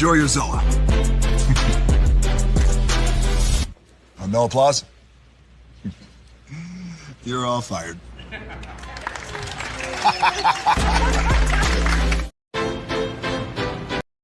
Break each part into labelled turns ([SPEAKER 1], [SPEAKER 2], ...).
[SPEAKER 1] enjoy your Zoa. No applause? You're all fired.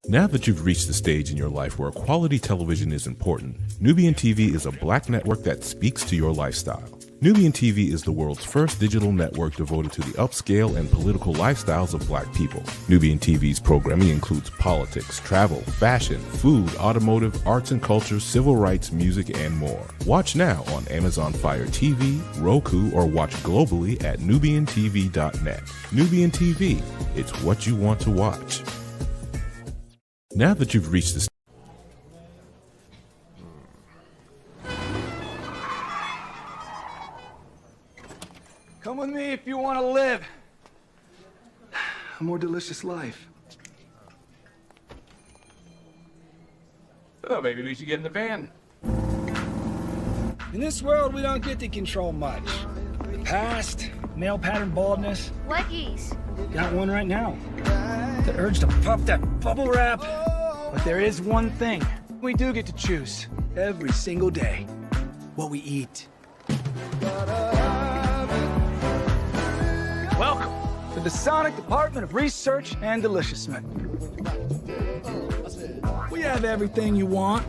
[SPEAKER 2] Now that you've reached the stage in your life where quality television is important, Nubian TV is a black network that speaks to your lifestyle. Nubian TV is the world's first digital network devoted to the upscale and political lifestyles of black people. Nubian TV's programming includes politics, travel, fashion, food, automotive, arts and culture, civil rights, music, and more. Watch now on Amazon Fire TV, Roku, or watch globally at nubiantv.net. Nubian TV, it's what you want to watch. Now that you've reached the
[SPEAKER 3] Come with me if you want to live a more delicious life.
[SPEAKER 4] Oh, maybe we should get in the van.
[SPEAKER 3] In this world, we don't get to control much. The past, male pattern baldness.
[SPEAKER 5] Leggies.
[SPEAKER 3] Got one right now. The urge to pop that bubble wrap. But there is one thing we do get to choose every single day: what we eat. Welcome to the Sonic Department of Research and Deliciousment. We have everything you want,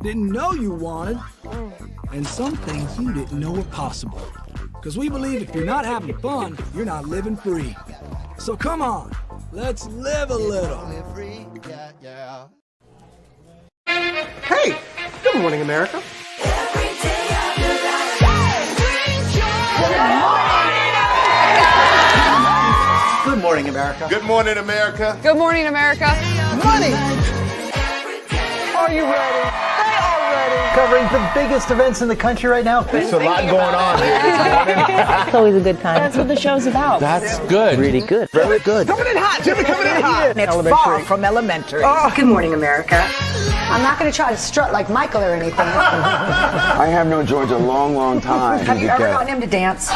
[SPEAKER 3] didn't know you wanted, and some things you didn't know were possible. Because we believe if you're not having fun, you're not living free. So come on, let's live a little.
[SPEAKER 6] Hey, good morning, America. Good morning, America.
[SPEAKER 7] Good morning, America.
[SPEAKER 8] Good morning, America.
[SPEAKER 6] Money! Are you ready? They are ready. Covering the biggest events in the country right now.
[SPEAKER 7] There's a lot going on here.
[SPEAKER 9] It's always a good time. That's what the show's about.
[SPEAKER 7] That's good.
[SPEAKER 6] Really good. Very good.
[SPEAKER 7] Coming in hot, Jimmy, coming in hot.
[SPEAKER 9] It's far from elementary.
[SPEAKER 6] Oh.
[SPEAKER 9] Good morning, America.
[SPEAKER 8] I'm not going to try to strut like Michael or anything.
[SPEAKER 7] I have known George a long, long time.
[SPEAKER 8] Have you ever gotten him to dance?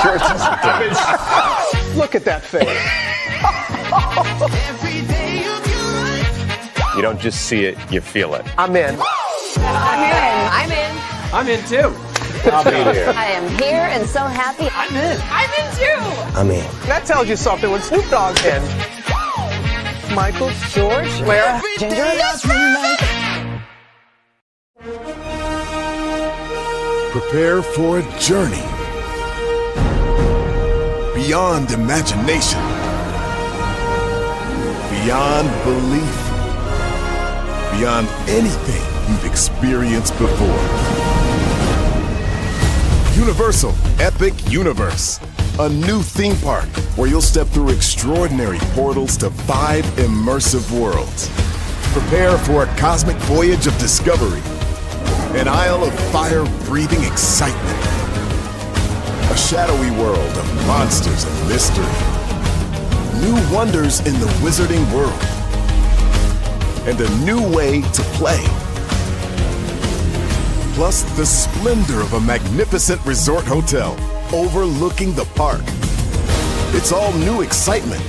[SPEAKER 6] Look at that face.
[SPEAKER 10] You don't just see it, you feel it.
[SPEAKER 6] I'm in.
[SPEAKER 8] I'm in.
[SPEAKER 3] I'm in too.
[SPEAKER 10] I'll be there.
[SPEAKER 8] I am here and so happy.
[SPEAKER 3] I'm in.
[SPEAKER 8] I'm in too.
[SPEAKER 6] I'm in. That tells you something when Snoop Dogg's in. Michael, George, Lara, Ginger.
[SPEAKER 1] Prepare for a journey beyond imagination, beyond belief, beyond anything you've experienced before. Universal Epic Universe, a new theme park where you'll step through extraordinary portals to 5 immersive worlds. Prepare for a cosmic voyage of discovery, an isle of fire-breathing excitement, a shadowy world of monsters and mystery, new wonders in the wizarding world, and a new way to play. Plus the splendor of a magnificent resort hotel overlooking the park. It's all new excitement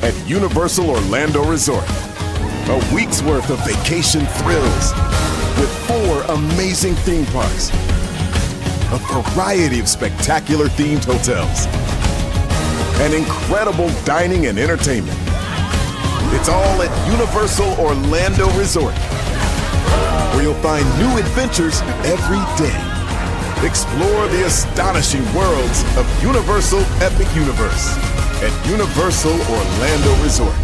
[SPEAKER 1] at Universal Orlando Resort. A week's worth of vacation thrills with 4 amazing theme parks, a variety of spectacular themed hotels, and incredible dining and entertainment. It's all at Universal Orlando Resort, where you'll find new adventures every day. Explore the astonishing worlds of Universal Epic Universe at Universal Orlando Resort.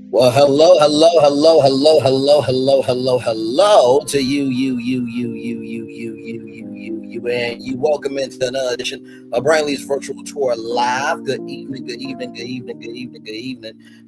[SPEAKER 4] Well, hello to you, and you. Welcome into another edition of Brainley's Virtual Tour Live. Good evening.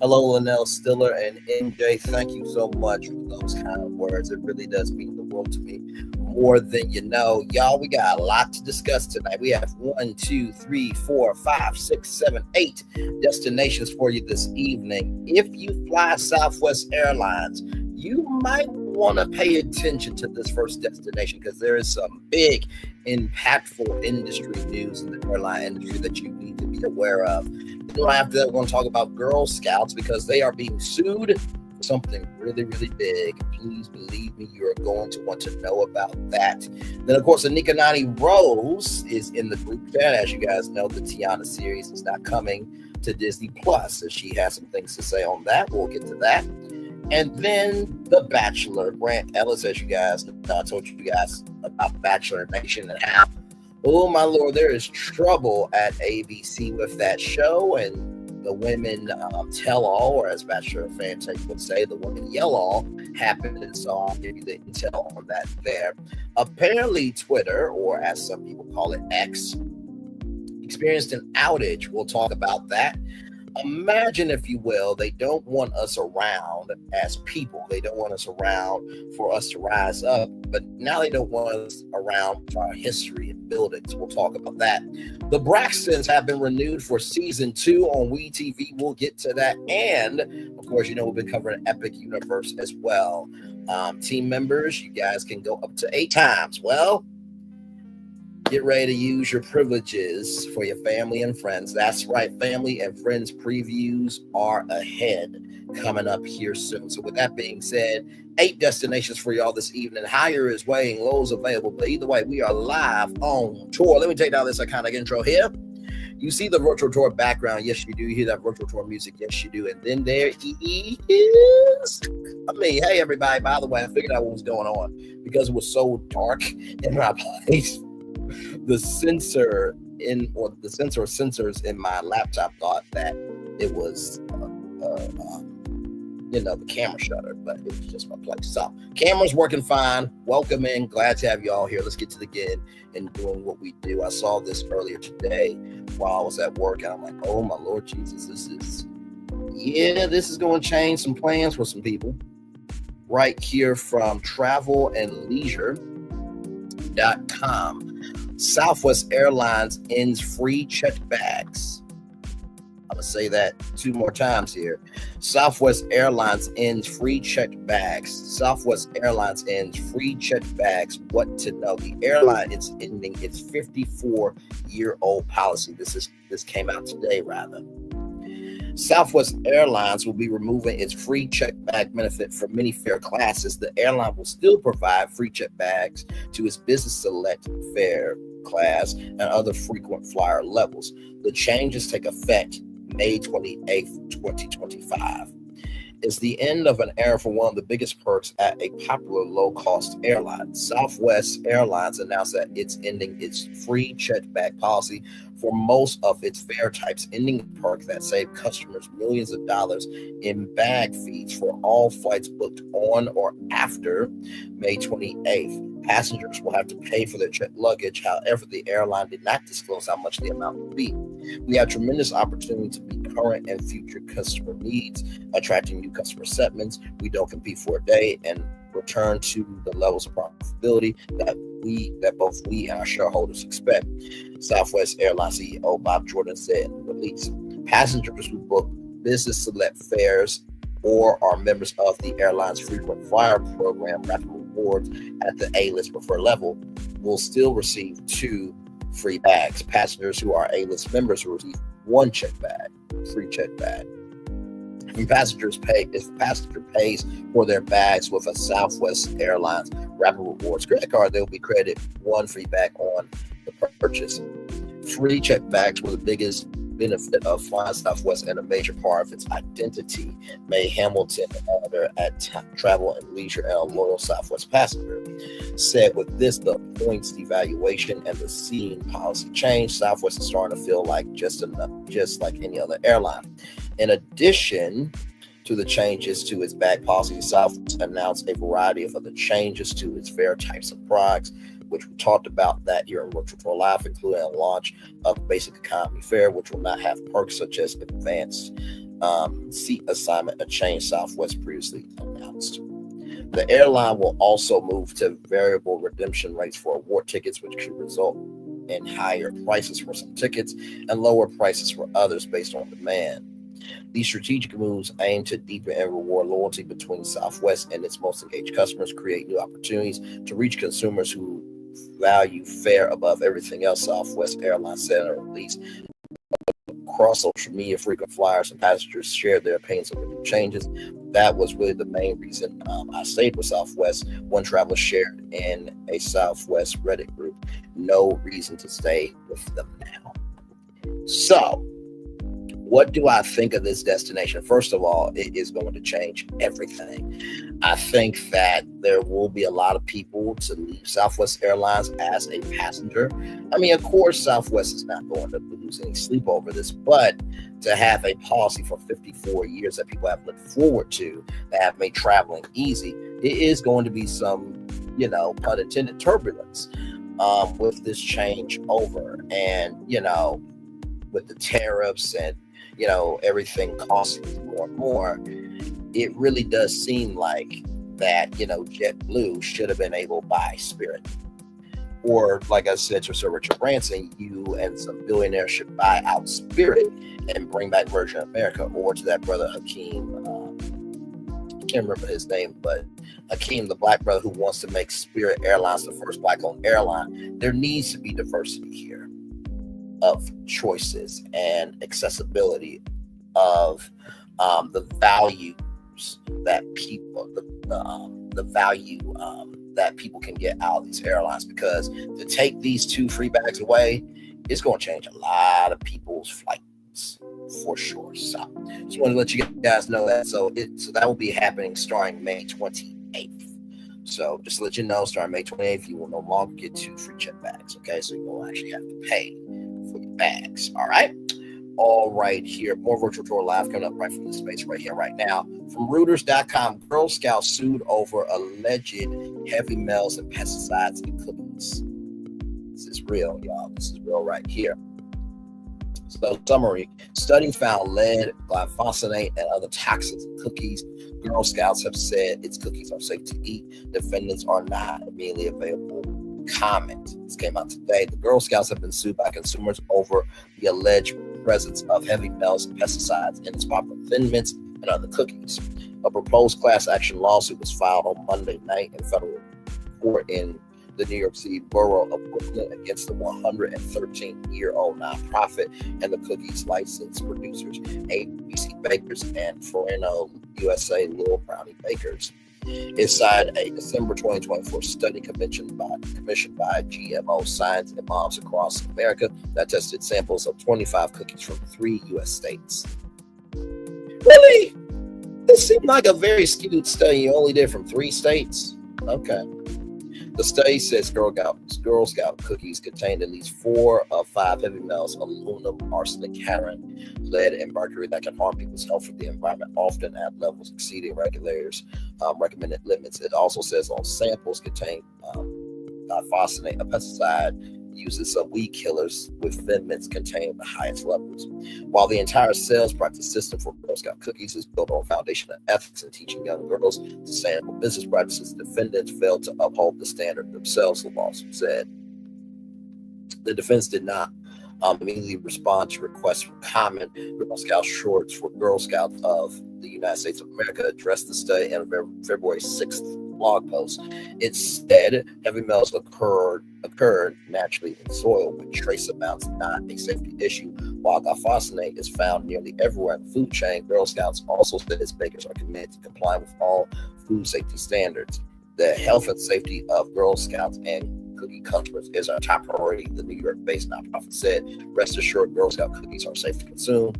[SPEAKER 4] Hello, Linnell Stiller and MJ. Thank you so much for those kind of words. It really does mean the world to me, more than you know. Y'all, we got a lot to discuss tonight. We have 1, 2, 3, 4, 5, 6, 7, 8 destinations for you this evening. If you fly Southwest Airlines, you might want to pay attention to this first destination because there is some big, impactful industry news in the airline industry that you need to be aware of. And after that, we're going to talk about Girl Scouts because they are being sued for something really, really big. Please believe me, you are going to want to know about that. Then, of course, Anika Noni Rose is in the group chat. As you guys know, the Tiana series is not coming to Disney Plus, as she has some things to say on that. We'll get to that. And then the Bachelor, Grant Ellis, as you guys know, I told you guys about Bachelor Nation and how, oh my Lord, there is trouble at ABC with that show, and the women tell all, or as Bachelor fans would say, the women yell all happened, and so I'll give you the intel on that there. Apparently Twitter, or as some people call it, X, experienced an outage. We'll talk about that. Imagine, if you will, they don't want us around as people. They don't want us around for us to rise up, but now they don't want us around for our history and buildings. We'll talk about that. The Braxtons have been renewed for season 2 on WE TV. We'll get to that. And of course, you know, we've been covering Epic Universe as well. Team members, you guys can go up to 8 times. Well, get ready to use your privileges for your family and friends. That's right, family and friends previews are ahead, coming up here soon. So with that being said, 8 destinations for y'all this evening. Higher is weighing, low is available. But either way, we are live on tour. Let me take down this iconic intro here. You see the virtual tour background. Yes, you do. You hear that virtual tour music. Yes, you do. And then there he is. Hey, everybody. By the way, I figured out what was going on because it was so dark in my place. The sensors in my laptop thought that it was, the camera shutter, but it was just my place. So, camera's working fine. Welcome in. Glad to have you all here. Let's get to the good and doing what we do. I saw this earlier today while I was at work, and I'm like, oh my Lord Jesus, this is going to change some plans for some people. Right here from travelandleisure.com. Southwest Airlines ends free checked bags. I'm going to say that 2 more times here. Southwest Airlines ends free checked bags. Southwest Airlines ends free checked bags. What to know? The airline is ending its 54-year-old policy. This came out today, rather. Southwest Airlines will be removing its free check bag benefit for many fare classes. The airline will still provide free check bags to its business select fare class and other frequent flyer levels. The changes take effect May 28th, 2025. It's the end of an era for one of the biggest perks at a popular low-cost airline. Southwest Airlines announced that it's ending its free check bag policy for most of its fare types, ending a perk that saved customers millions of dollars in bag fees for all flights booked on or after May 28th. Passengers will have to pay for their checked luggage. However, the airline did not disclose how much the amount will be. We have tremendous opportunity to meet current and future customer needs, attracting new customer segments. We don't compete for a day and return to the levels of profitability that both we and our shareholders expect. Southwest Airlines CEO Bob Jordan said in the release. Passengers who book business select fares or are members of the airline's frequent flyer program, Rapid Rewards, at the A-list preferred level will still receive 2 free bags. Passengers who are A-list members will receive 1 check bag, free check bag. If the passenger pays for their bags with a Southwest Airlines Rapid Rewards credit card, they will be credited 1 free bag on the purchase. Free check bags were the biggest benefit of flying Southwest and a major part of its identity, May Hamilton, editor at Travel and Leisure and a loyal Southwest passenger, said with this, the points devaluation and the seating policy change, Southwest is starting to feel like just like any other airline. In addition to the changes to its bag policy, Southwest announced a variety of other changes to its fare types of products, which we talked about that here in Virtual Tour Live, including a launch of basic economy fare, which will not have perks such as advanced seat assignment, a change Southwest previously announced. The airline will also move to variable redemption rates for award tickets, which could result in higher prices for some tickets and lower prices for others based on demand. These strategic moves aim to deepen and reward loyalty between Southwest and its most engaged customers, create new opportunities to reach consumers who value fare above everything else, Southwest Airlines said in a release. Across social media, frequent flyers and passengers shared their opinions of the new changes. That was really the main reason I stayed with Southwest. One traveler shared in a Southwest Reddit group, no reason to stay with them now. So, what do I think of this destination? First of all, it is going to change everything. I think that there will be a lot of people to leave Southwest Airlines as a passenger. I mean, of course, Southwest is not going to lose any sleep over this, but to have a policy for 54 years that people have looked forward to, that have made traveling easy, it is going to be some, pun intended, turbulence with this change over. And, with the tariffs and, everything costing more and more, it really does seem like that, JetBlue should have been able to buy Spirit. Or, like I said to Sir Richard Branson, you and some billionaires should buy out Spirit and bring back Virgin America. Or to that brother Hakeem, I can't remember his name, but Hakeem, the black brother who wants to make Spirit Airlines the first black-owned airline. There needs to be diversity here of choices and accessibility of the values that people, the value that people can get out of these airlines. Because to take these 2 free bags away, it's going to change a lot of people's flights for sure. So just want to let you guys know that. So that will be happening starting May 28th. So just to let you know, starting May 28th, you will no longer get 2 free check bags. Okay, so you will actually have to pay for your bags. All right, here, more Virtual Tour Live coming up right from this space right here, right now. From Reuters.com, Girl Scouts sued over alleged heavy metals and pesticides in cookies. This is real, y'all. This is real right here. So, summary: study found lead, glyphosate, and other toxins in cookies. Girl Scouts have said its cookies are safe to eat. Defendants are not immediately available. Comment. This came out today. The Girl Scouts have been sued by consumers over the alleged presence of heavy metals and pesticides in its popular Thin Mints and other cookies. A proposed class action lawsuit was filed on Monday night in federal court in the New York City borough of Brooklyn against the 113-year-old nonprofit and the cookies license producers, ABC Bakers and Forno USA Little Brownie Bakers. Inside a December 2024 study commissioned by GMO Science and Moms across America that tested samples of 25 cookies from 3 U.S. states. Really? This seemed like a very skewed study. You only did from 3 states? Okay. The study says Girl Scout cookies contained at least 4 of 5 heavy metals: aluminum, arsenic, heroin, lead, and mercury that can harm people's health for the environment, often at levels exceeding regulators' recommended limits. It also says on samples contain glyphosate, a pesticide used in some weed killers, with Thin Mints containing the highest levels. While the entire sales practice system for Girl Scout cookies is built on a foundation of ethics and teaching young girls sustainable business practices, defendants failed to uphold the standard themselves, the lawsuit said. The defense did not immediately respond to requests for comment. Girl Scout Shorts for Girl Scouts of the United States of America addressed the study in a February 6th blog post. It said heavy metals occurred naturally in soil with trace amounts, not a safety issue. While glyphosate is found nearly everywhere in the food chain, Girl Scouts also said its bakers are committed to comply with all food safety standards. The health and safety of Girl Scouts and cookie customers is our top priority, the New York-based nonprofit said. Rest assured, Girl Scout cookies are safe to consume.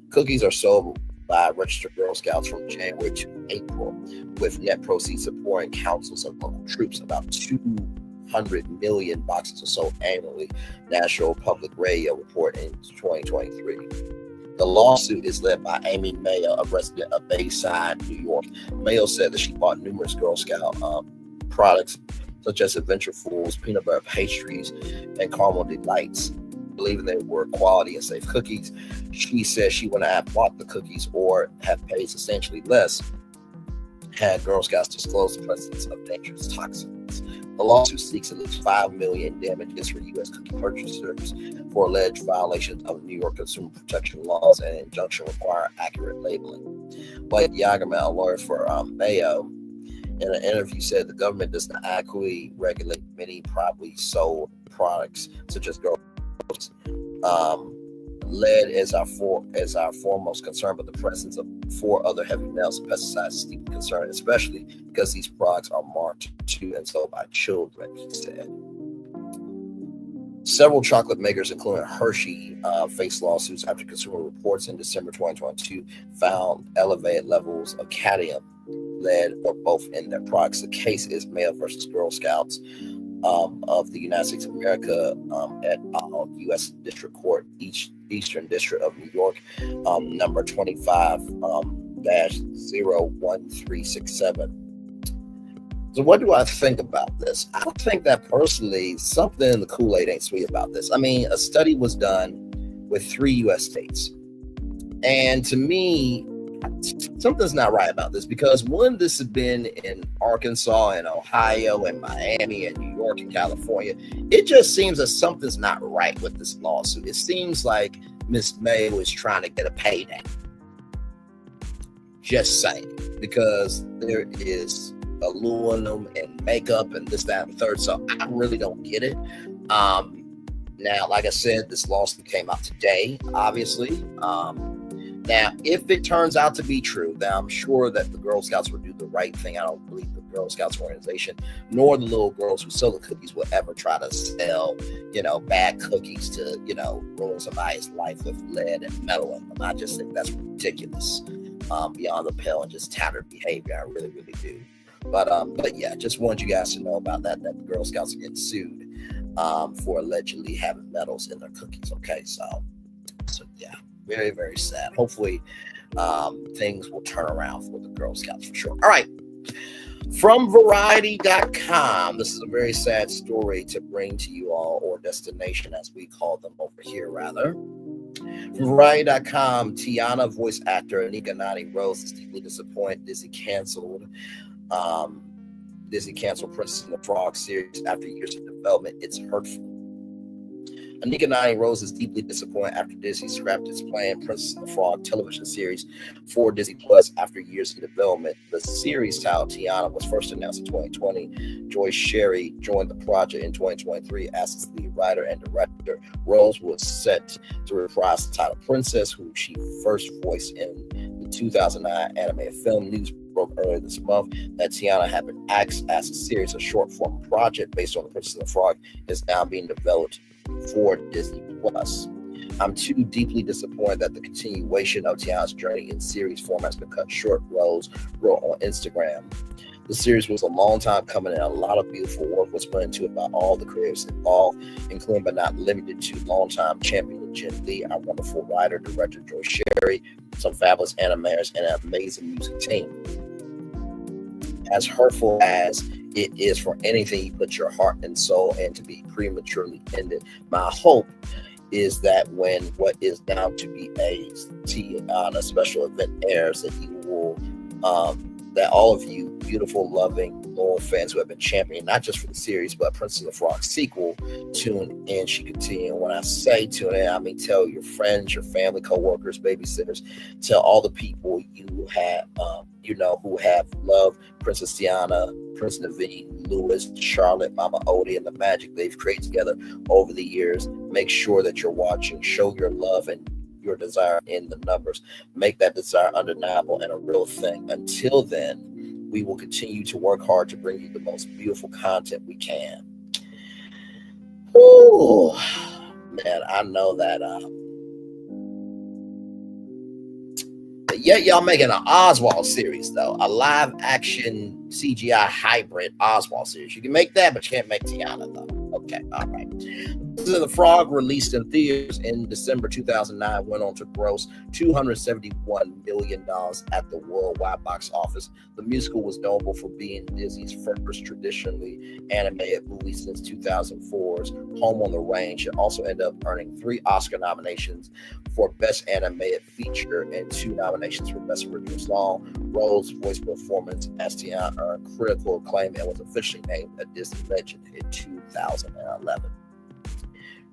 [SPEAKER 4] Cookies are sold by registered Girl Scouts from January to April, with net proceeds supporting councils and local troops. About 200 million boxes are sold annually, National Public Radio report in 2023. The lawsuit is led by Amy Mayo, a resident of Bayside, New York. Mayo said that she bought numerous Girl Scout products, such as Adventure Fools, peanut butter pastries, and caramel delights, believing they were quality and safe cookies. She said she wouldn't have bought the cookies or have paid substantially less had Girl Scouts disclosed the presence of dangerous toxins. The lawsuit seeks at least $5 million damages for U.S. cookie purchasers for alleged violations of New York consumer protection laws and injunction require accurate labeling. Blake Yagerman, a lawyer for Mayo, in an interview said the government does not adequately regulate many privately sold products, such as Girl Scouts. Lead is our foremost concern, but the presence of 4 other heavy metals and pesticides is deeply concerning, especially because these products are marked to and sold by children, he said. Several chocolate makers, including Hershey, faced lawsuits after Consumer Reports in December 2022 found elevated levels of cadmium, lead, or both in their products. The case is Mayo versus Girl Scouts of the United States of America at U.S. District Court, Eastern District of New York, number 25-01367. So what do I think about this? I think that personally, something in the Kool-Aid ain't sweet about this. I mean, a study was done with 3 U.S. states. And to me, something's not right about this because one, this has been in Arkansas and Ohio and Miami and New York and California. It just seems that something's not right with this lawsuit. It seems like Miss Mayo is trying to get a payday. Just saying, because there is aluminum and makeup and this, that, and the third. So I really don't get it. Now, like I said, this lawsuit came out today, obviously. Now, if it turns out to be true, then I'm sure that the Girl Scouts will do the right thing. I don't believe the Girl Scouts organization, nor the little girls who sell the cookies will ever try to sell, bad cookies to, ruin somebody's life with lead and metal in them. I just think that's ridiculous, beyond the pale and just tattered behavior. I really, really do. But yeah, just wanted you guys to know about that the Girl Scouts are getting sued for allegedly having metals in their cookies. Okay, so yeah. Very, very sad. Hopefully, things will turn around for the Girl Scouts for sure. All right. From Variety.com, this is a very sad story to bring to you all, or destination as we call them over here, rather. From Variety.com, Tiana voice actor Anika Noni Rose is deeply disappointed Disney canceled Princess and the Frog series after years of development. It's hurtful. Anika Noni Rose is deeply disappointed after Disney scrapped its planned Princess and the Frog television series for Disney Plus after years of development. The series titled Tiana was first announced in 2020. Joy Sherry joined the project in 2023 as its lead writer and director. Rose was set to reprise the title Princess, who she first voiced in the 2009 animated film. News broke earlier this month that Tiana had been asked as a series of short-form project based on the Princess and the Frog is now being developed for Disney Plus. I'm too deeply disappointed that the continuation of Tiana's journey in series form has been cut short, Rose wrote on Instagram. The series was a long time coming and a lot of beautiful work was put into it by all the creators involved, including but not limited to longtime champion Jen Lee, our wonderful writer, director Joy Sherry, some fabulous animators, and an amazing music team. As hurtful as it is for anything you put your heart and soul in to be prematurely ended, my hope is that when what is now to be a special event airs, that you will, that all of you beautiful, loving, loyal fans who have been championing not just for the series but Princess and the Frog sequel, tune in. She continued. When I say tune in, I mean tell your friends, your family, co-workers, babysitters, tell all the people you have, who have loved Princess Tiana, Prince Naveen, Louis, Charlotte, Mama Odie, and the magic they've created together over the years. Make sure that you're watching. Show your love and your desire in the numbers. Make that desire undeniable and a real thing. Until then, we will continue to work hard to bring you the most beautiful content we can. Ooh, man, I know that. Yet y'all making an Oswald series though, a live action CGI hybrid Oswald series. You can make that, but you can't make Tiana though. Okay, all right. This is the Frog, released in theaters in December 2009, went on to gross $271 million at the worldwide box office. The musical was notable for being Disney's first traditionally animated movie since 2004's Home on the Range. It also ended up earning 3 Oscar nominations for Best Animated Feature and 2 nominations for Best Original Song. Rose's voice performance as Tiana earned critical acclaim and was officially named a Disney legend in 2011.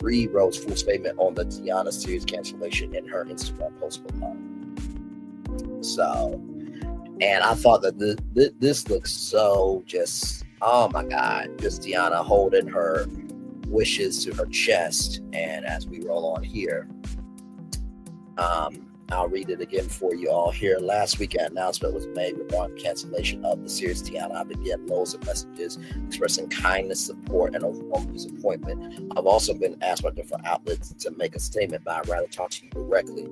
[SPEAKER 4] Read Rose's full statement on the Tiana series cancellation in her Instagram post below. So, and I thought that this looks so just, oh my God, just Tiana holding her wishes to her chest. And as we roll on here, I'll read it again for you all here. Last week, an announcement was made regarding cancellation of the series Tiana. I began loads of messages expressing kindness, support, and overwhelming disappointment. I've also been asked by different outlets to make a statement, but I'd rather talk to you directly.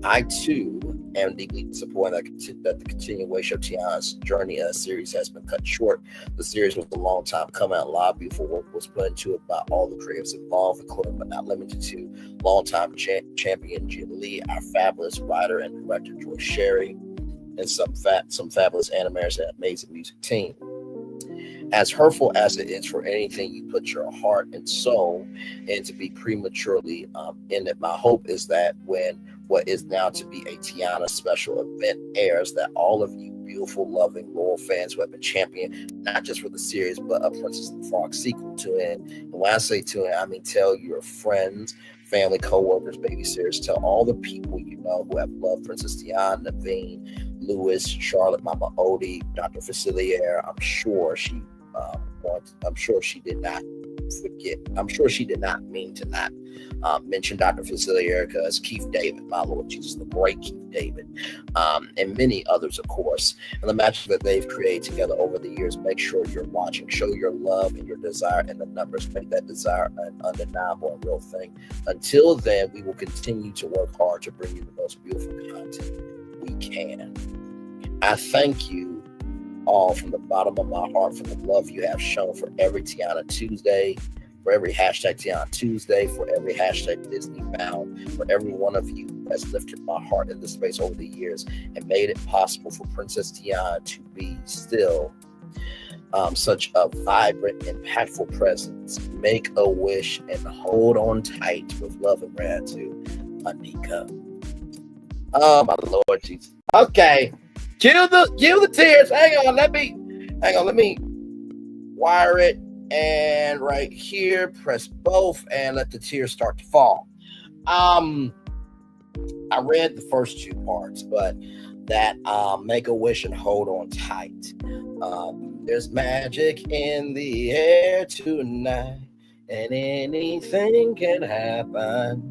[SPEAKER 4] I, too, am deeply disappointed that the continuation of Tiana's journey as a series has been cut short. The series was a long time coming. A lot of beautiful work was put into it by all the creatives involved, including but not limited to longtime champion Jim Lee, our fabulous writer and director Joy Sherry, and some fabulous animators and amazing music team. As hurtful as it is for anything you put your heart and soul into be prematurely ended, my hope is that when what is now to be a Tiana special event airs, that all of you beautiful, loving, loyal fans who have been championed, not just for the series, but a Princess and the Frog sequel, tune in. And when I say tune in, I mean tell your friends, family, co-workers, babysitters, tell all the people you know who have loved Princess Tiana, Naveen, Lewis, Charlotte, Mama Odie, Dr. Facilier. I'm sure she did not forget. I'm sure she did not mean to not mention Dr. Facilier, because Keith David, my Lord Jesus, the great Keith David, and many others, of course, and the matches that they've created together over the years. Make sure you're watching. Show your love and your desire in the numbers. Make that desire an undeniable and real thing. Until then, we will continue to work hard to bring you the most beautiful content we can. I thank you all from the bottom of my heart for the love you have shown for every Tiana Tuesday, for every hashtag Tiana Tuesday, for every hashtag Disney Bound, for every one of you who has lifted my heart in this space over the years and made it possible for Princess Tiana to be still such a vibrant, impactful presence. Make a wish and hold on tight with love and gratitude, Anika. Oh my Lord Jesus. Okay. Kill the tears. Hang on, let me wire it, and right here, press both and let the tears start to fall. I read the first 2 parts, but that make a wish and hold on tight. There's magic in the air tonight, and anything can happen.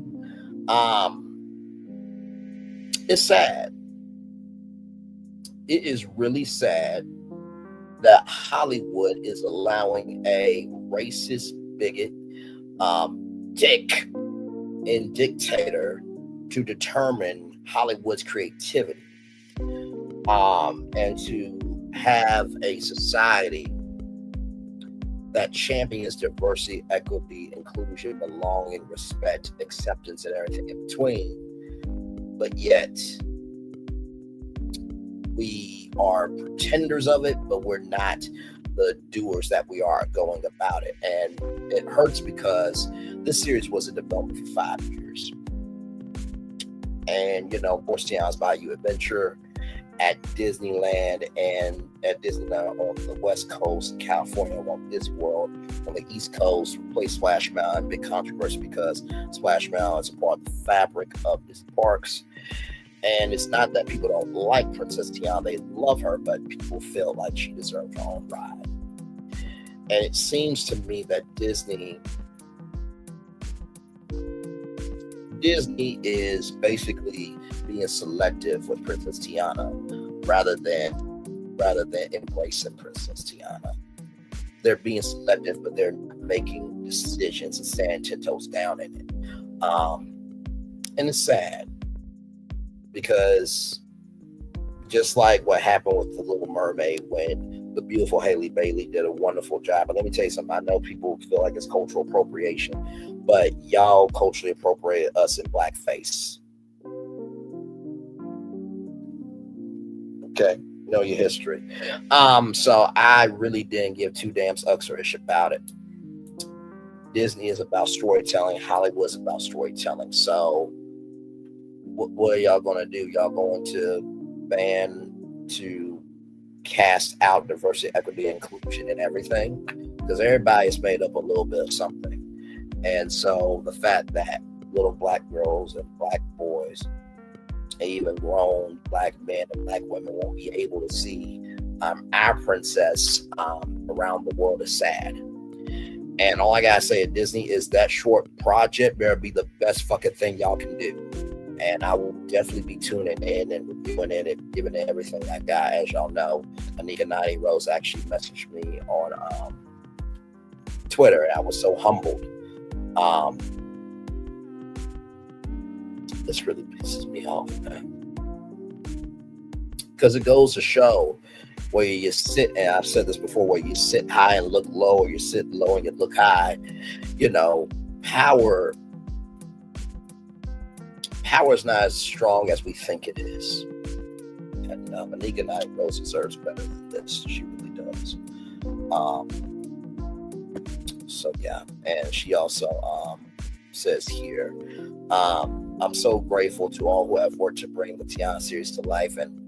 [SPEAKER 4] It's sad. It is really sad that Hollywood is allowing a racist bigot, dick, and dictator to determine Hollywood's creativity, and to have a society that champions diversity, equity, inclusion, belonging, respect, acceptance, and everything in between, but yet we are pretenders of it, but we're not the doers that we are going about it. And it hurts because this series was in development for 5 years. And, of course, Tiana's Bayou Adventure at Disneyland and at Disneyland on the West Coast in California, Walt Disney World on the East Coast, replaced Splash Mountain. Big controversy because Splash Mountain is a part of the fabric of Disney parks. And it's not that people don't like Princess Tiana, they love her, but people feel like she deserves her own ride. And it seems to me that Disney is basically being selective with Princess Tiana rather than embracing Princess Tiana. They're being selective, but they're making decisions and standing 10 toes down in it. And it's sad. Because just like what happened with The Little Mermaid, when the beautiful Haley Bailey did a wonderful job. But let me tell you something. I know people feel like it's cultural appropriation, but y'all culturally appropriated us in blackface. Okay, know your history. So I really didn't give two damn ucks or ish about it. Disney is about storytelling. Hollywood's about storytelling. So what are y'all going to do? Y'all going to ban to cast out diversity, equity, inclusion, and everything? Because everybody is made up a little bit of something. And so the fact that little black girls and black boys, and even grown black men and black women won't be able to see our princess around the world is sad. And all I gotta say at Disney is that short project better be the best fucking thing y'all can do. And I will definitely be tuning in and reviewing it and giving it everything I got. As y'all know, Anika Noni Rose actually messaged me on Twitter, and I was so humbled. This really pisses me off, man. Because it goes to show where you sit, and I've said this before, where you sit high and look low, or you sit low and you look high. You know, power is not as strong as we think it is. And Anika Noni Rose deserves better than this. She really does. So yeah, and she also says here, I'm so grateful to all who have worked to bring the Tiana series to life, and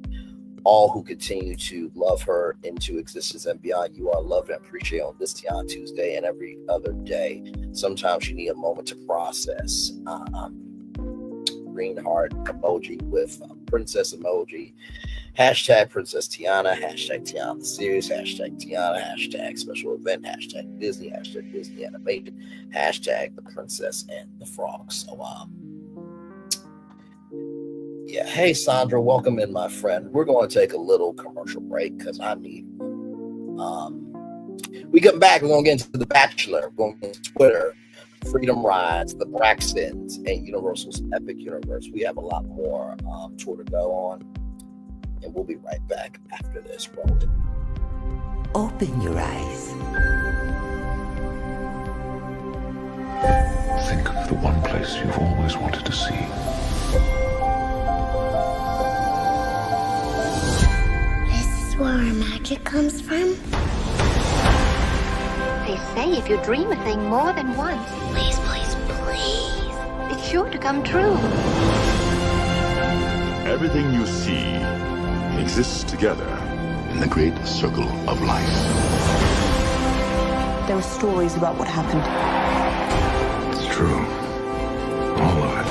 [SPEAKER 4] all who continue to love her into existence and beyond. You are loved and appreciated on this Tiana Tuesday and every other day. Sometimes you need a moment to process. Green heart emoji with princess emoji. Hashtag Princess Tiana. Hashtag Tiana the series. Hashtag Tiana. Hashtag special event. Hashtag Disney. Hashtag Disney animation. Hashtag the princess and the frog. So yeah. Hey Sandra, welcome in, my friend. We're going to take a little commercial break because I need we come back, we're going to get into the Bachelor, we're going to get into Twitter, Freedom Rides, the Braxtons, and Universal's Epic Universe. We have a lot more tour to go on, and we'll be right back after this. Roll it.
[SPEAKER 5] Open your eyes.
[SPEAKER 11] Think of the one place you've always wanted to see.
[SPEAKER 12] This is where our magic comes from.
[SPEAKER 13] They say if you dream a thing more than once,
[SPEAKER 12] Please, please, please.
[SPEAKER 13] it's sure to come true.
[SPEAKER 14] Everything you see exists together in the great circle of life.
[SPEAKER 9] There were stories about what happened.
[SPEAKER 11] It's true. All of it.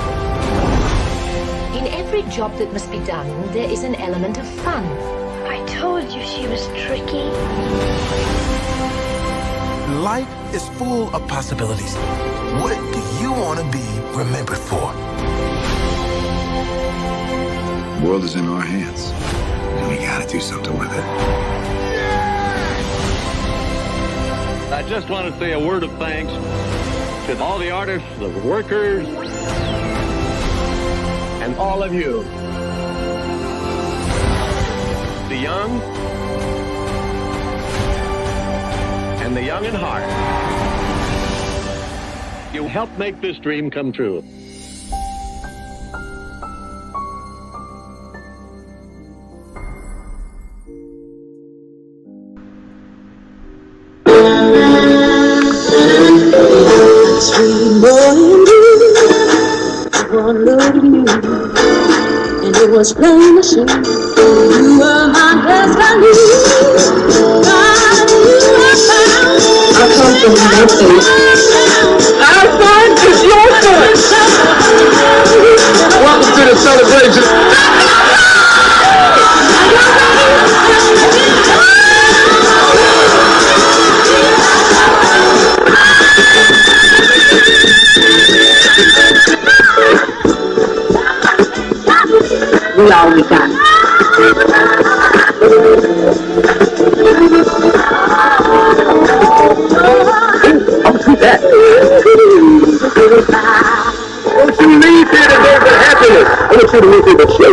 [SPEAKER 15] In every job that must be done, there is an element of fun.
[SPEAKER 12] I told you she was tricky.
[SPEAKER 16] Life is full of possibilities. What do you want to be remembered for?
[SPEAKER 11] The world is in our hands, and we gotta do something with it.
[SPEAKER 17] I just want to say a word of thanks to all the artists, the workers, and all of you. The young and the young in heart. You helped make this dream come true.
[SPEAKER 18] Sweet boy and you, one look at you, and it was plain to see you were my destiny. I come from the States. Our son is your son.
[SPEAKER 19] Welcome to the celebration.
[SPEAKER 18] We all we got.
[SPEAKER 19] I'm through that. Don't you leave here to go for happiness. I want you to leave here to show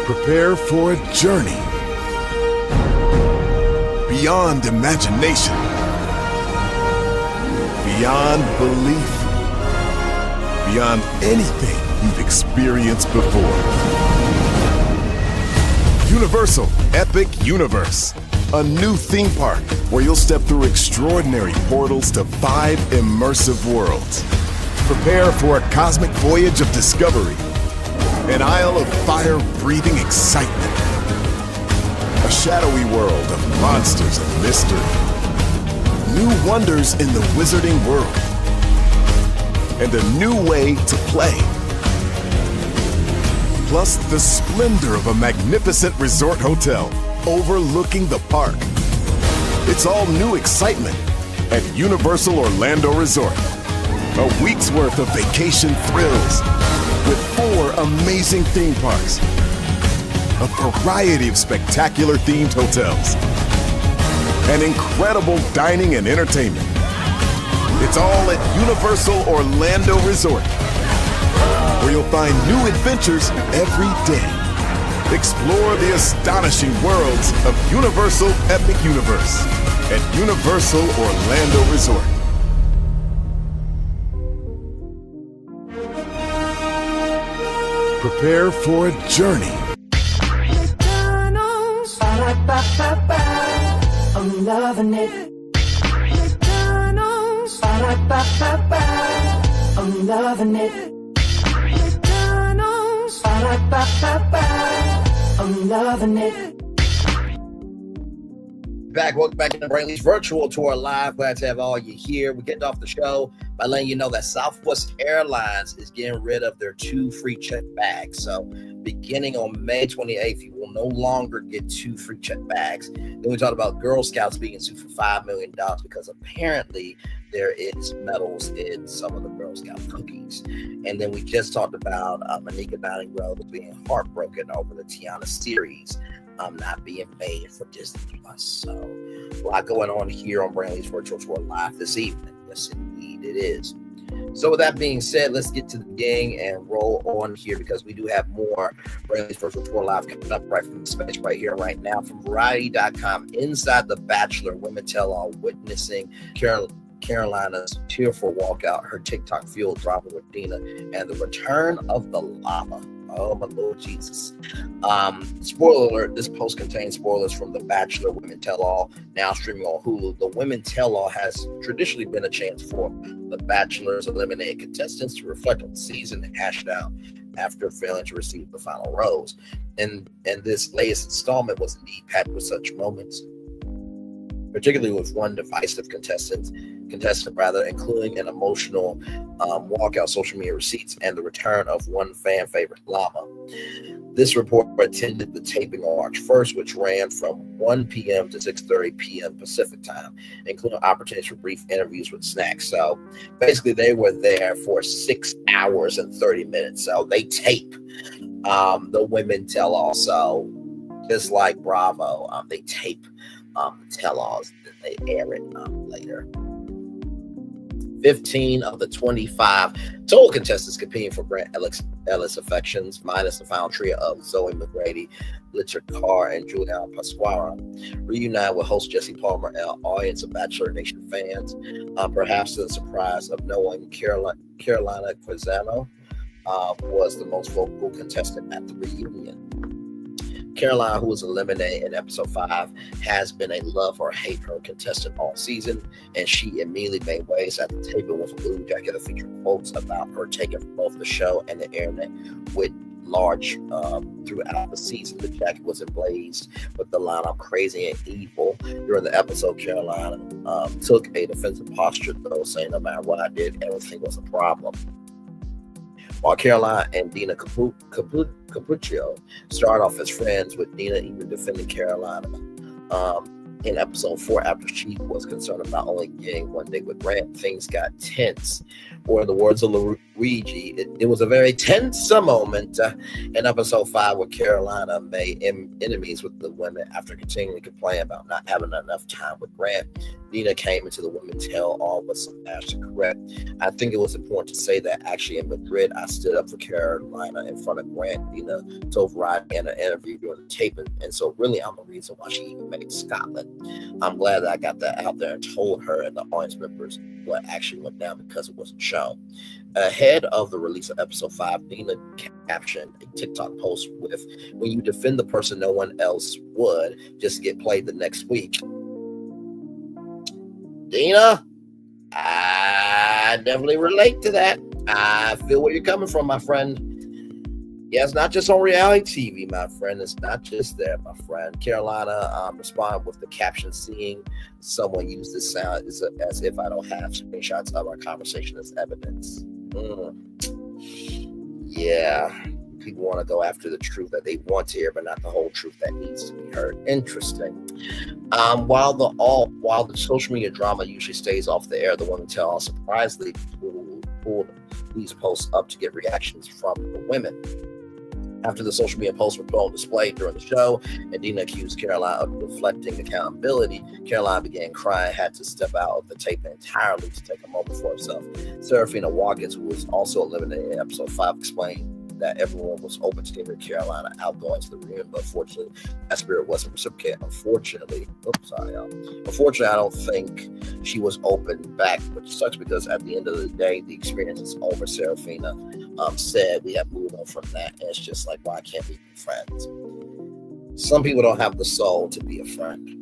[SPEAKER 1] Prepare for a journey beyond imagination, beyond belief, beyond anything you've experienced before. Universal Epic Universe, a new theme park where you'll step through extraordinary portals to 5 immersive worlds. Prepare for a cosmic voyage of discovery, an isle of fire-breathing excitement, a shadowy world of monsters and mystery, new wonders in the wizarding world, and a new way to play. Plus the splendor of a magnificent resort hotel overlooking the park. It's all new excitement at Universal Orlando Resort. A week's worth of vacation thrills with 4 amazing theme parks, a variety of spectacular themed hotels, and incredible dining and entertainment. It's all at Universal Orlando Resort, where you'll find new adventures every day. Explore the astonishing worlds of Universal Epic Universe at Universal Orlando Resort. Prepare for a journey.
[SPEAKER 18] McDonald's, I'm loving it. McDonald's, I'm loving it. McDonald's, I'm loving it.
[SPEAKER 4] Welcome back to Brainley's virtual tour live. Glad to have all you here. We kicked off the show by letting you know that Southwest Airlines is getting rid of their 2 free check bags. So beginning on May 28th, you will no longer get 2 free check bags. Then we talked about Girl Scouts being sued for $5 million because apparently there is metals in some of the Girl Scout cookies. And then we just talked about Anika Noni Rose being heartbroken over the Tiana series not being made for Disney Plus. So a lot going on here on Brainley's virtual tour live this evening. Yes, indeed it is. So with that being said, let's get to the gang and roll on here because we do have more Brainley's virtual tour live coming up right from the space right here, right now from Variety.com. Inside the Bachelor, women tell all witnessing Carolina's tearful walkout, her TikTok fueled drama with Dina, and the return of the llama. Oh, my Lord Jesus. Spoiler alert, this post contains spoilers from The Bachelor Women Tell All, now streaming on Hulu. The Women Tell All has traditionally been a chance for The Bachelor's eliminated contestants to reflect on the season and hash it out after failing to receive the final rose. And this latest installment was indeed packed with such moments, particularly with one divisive contestant, including an emotional walkout social media receipts and the return of one fan favorite, llama. This reporter attended the taping on March 1st, which ran from 1 p.m. to 6:30 p.m. Pacific time, including opportunities for brief interviews with snacks. So basically they were there for 6 hours and 30 minutes. So they tape the Women Tell All. So just like Bravo, they tape tell-alls, then they air it later. 15 of the 25 total contestants competing for Grant Ellis affections, minus the final trio of Zoe McGrady, Richard Carr, and Juliana Pasquara, reunite with host Jesse Palmer and an audience of Bachelor Nation fans, perhaps to the surprise of knowing Carolina Quezano was the most vocal contestant at the reunion. Carolina, who was eliminated in episode 5, has been a love or hate her contestant all season, and she immediately made waves at the table with a blue jacket that featured quotes about her taking from both the show and the internet with large throughout the season. The jacket was emblazed with the line, "I'm crazy and evil." During the episode, Carolina took a defensive posture, though, saying no matter what I did, everything was a problem. While Carolina and Dina Capuccio started off as friends, with Dina even defending Carolina in episode 4 after she was concerned about only getting one date with Grant, things got tense or the words of Luigi, it was a very tense moment in episode 5 where Carolina made enemies with the women after continuing to complain about not having enough time with Grant. Nina came into the women tell-all with some dash to correct. I think it was important to say that actually in Madrid, I stood up for Carolina in front of Grant. Nina told Variety in an interview during the taping, and so really I'm the reason why she even made Scotland. I'm glad that I got that out there and told her and the audience members what actually went down because it wasn't shown. Ahead of the release of episode 5, Nina captioned a TikTok post with, "When you defend the person no one else would, just get played the next week." Dina, I definitely relate to that. I feel where you're coming from, my friend. Yeah, it's not just on reality TV, my friend. It's not just there, my friend. Carolina responded with the caption, "Seeing someone use this sound is as if I don't have screenshots of our conversation as evidence." Yeah, people want to go after the truth that they want to hear, but not the whole truth that needs to be heard. Interesting. While the social media drama usually stays off the air, the women tell surprisingly pulled these posts up to get reactions from the women. After the social media posts were put on display during the show, and Dina accused Caroline of reflecting accountability, Caroline began crying, had to step out of the tape entirely to take a moment for herself. Serafina Watkins, who was also eliminated in episode 5, explained that everyone was open to getting Carolina out going to the reunion, but fortunately, that spirit wasn't reciprocated. Unfortunately, I don't think she was open back, which sucks because at the end of the day, the experience is over. Serafina said we have moved on from that, and it's just like, why can't we be friends? Some people don't have the soul to be a friend.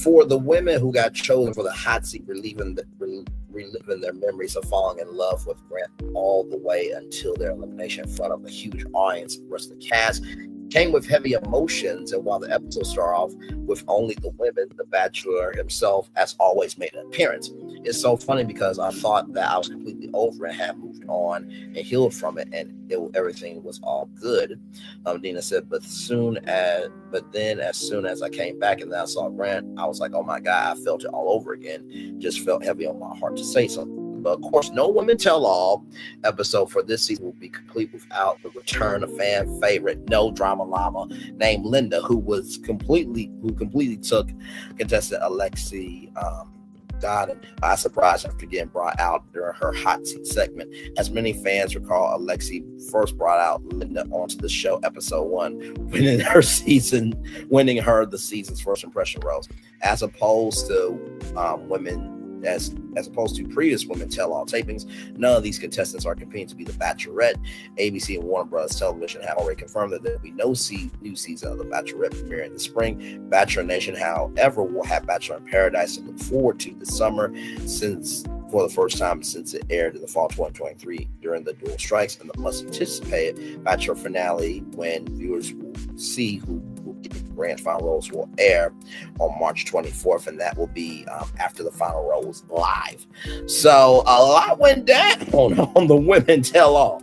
[SPEAKER 4] For the women who got chosen for the hot seat, reliving their memories of falling in love with Grant all the way until their elimination in front of a huge audience. The rest of the cast came with heavy emotions, and while the episode started off with only the women, the Bachelor himself, as always, made an appearance. It's so funny because I thought that I was completely over and had moved on and healed from it, and everything was all good. Dina said, but then as soon as I came back and then I saw Grant, I was like, oh my God, I felt it all over again. Just felt heavy on my heart to say something. But of course, no Women Tell All episode for this season will be complete without the return of fan favorite, no drama llama named Linda, who completely took contestant Alexi Godin by surprise after getting brought out during her hot seat segment. As many fans recall, Alexi first brought out Linda onto the show episode 1, winning her the season's first impression rose. As opposed to previous Women Tell All tapings, none of these contestants are competing to be the Bachelorette. ABC and Warner Bros. Television have already confirmed that there will be no new season of the Bachelorette premiering in the spring. Bachelor Nation, however, will have Bachelor in Paradise to look forward to this summer, for the first time since it aired in the fall 2023 during the dual strikes, and the much-anticipated Bachelor finale, when viewers will see who grand final rose, will air on March 24th, and that will be after the final rose live. So a lot went down on the Women Tell All.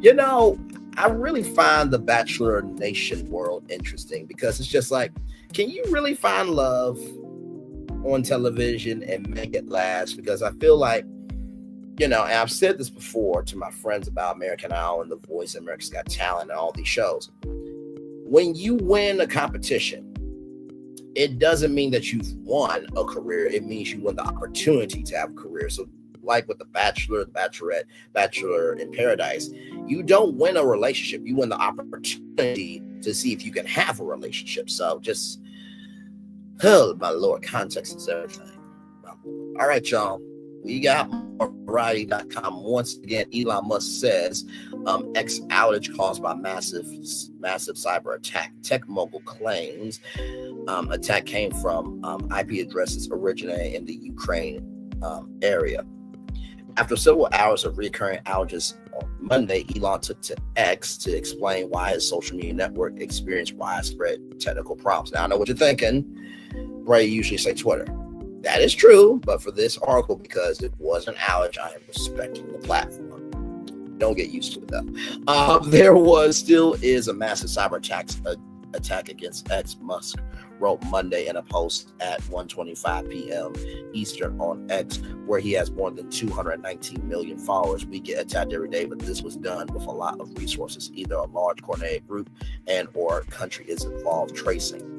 [SPEAKER 4] You know, I really find the Bachelor Nation world interesting because it's just like, can you really find love on television and make it last? Because I feel like, you know, and I've said this before to my friends about American Idol and The Voice, America's Got Talent, and all these shows. When you win a competition, it doesn't mean that you've won a career. It means you won the opportunity to have a career. So like with the Bachelor, the Bachelorette, Bachelor in Paradise, you don't win a relationship. You win the opportunity to see if you can have a relationship. So just, oh my Lord, context is everything. All right, y'all. We got Variety.com. Once again, Elon Musk says X outage caused by massive cyber attack. Tech mogul claims attack came from IP addresses originating in the Ukraine area. After several hours of recurring outages on Monday, Elon took to X to explain why his social media network experienced widespread technical problems. Now, I know what you're thinking. Bray usually say Twitter. That is true, but for this article, because it was an outage, I am respecting the platform. Don't get used to it, though. There still is a massive cyber attack against X. Musk wrote Monday in a post at 1:25 p.m. Eastern on X, where he has more than 219 million followers. We get attacked every day, but this was done with a lot of resources. Either a large coordinated group and or country is involved tracing.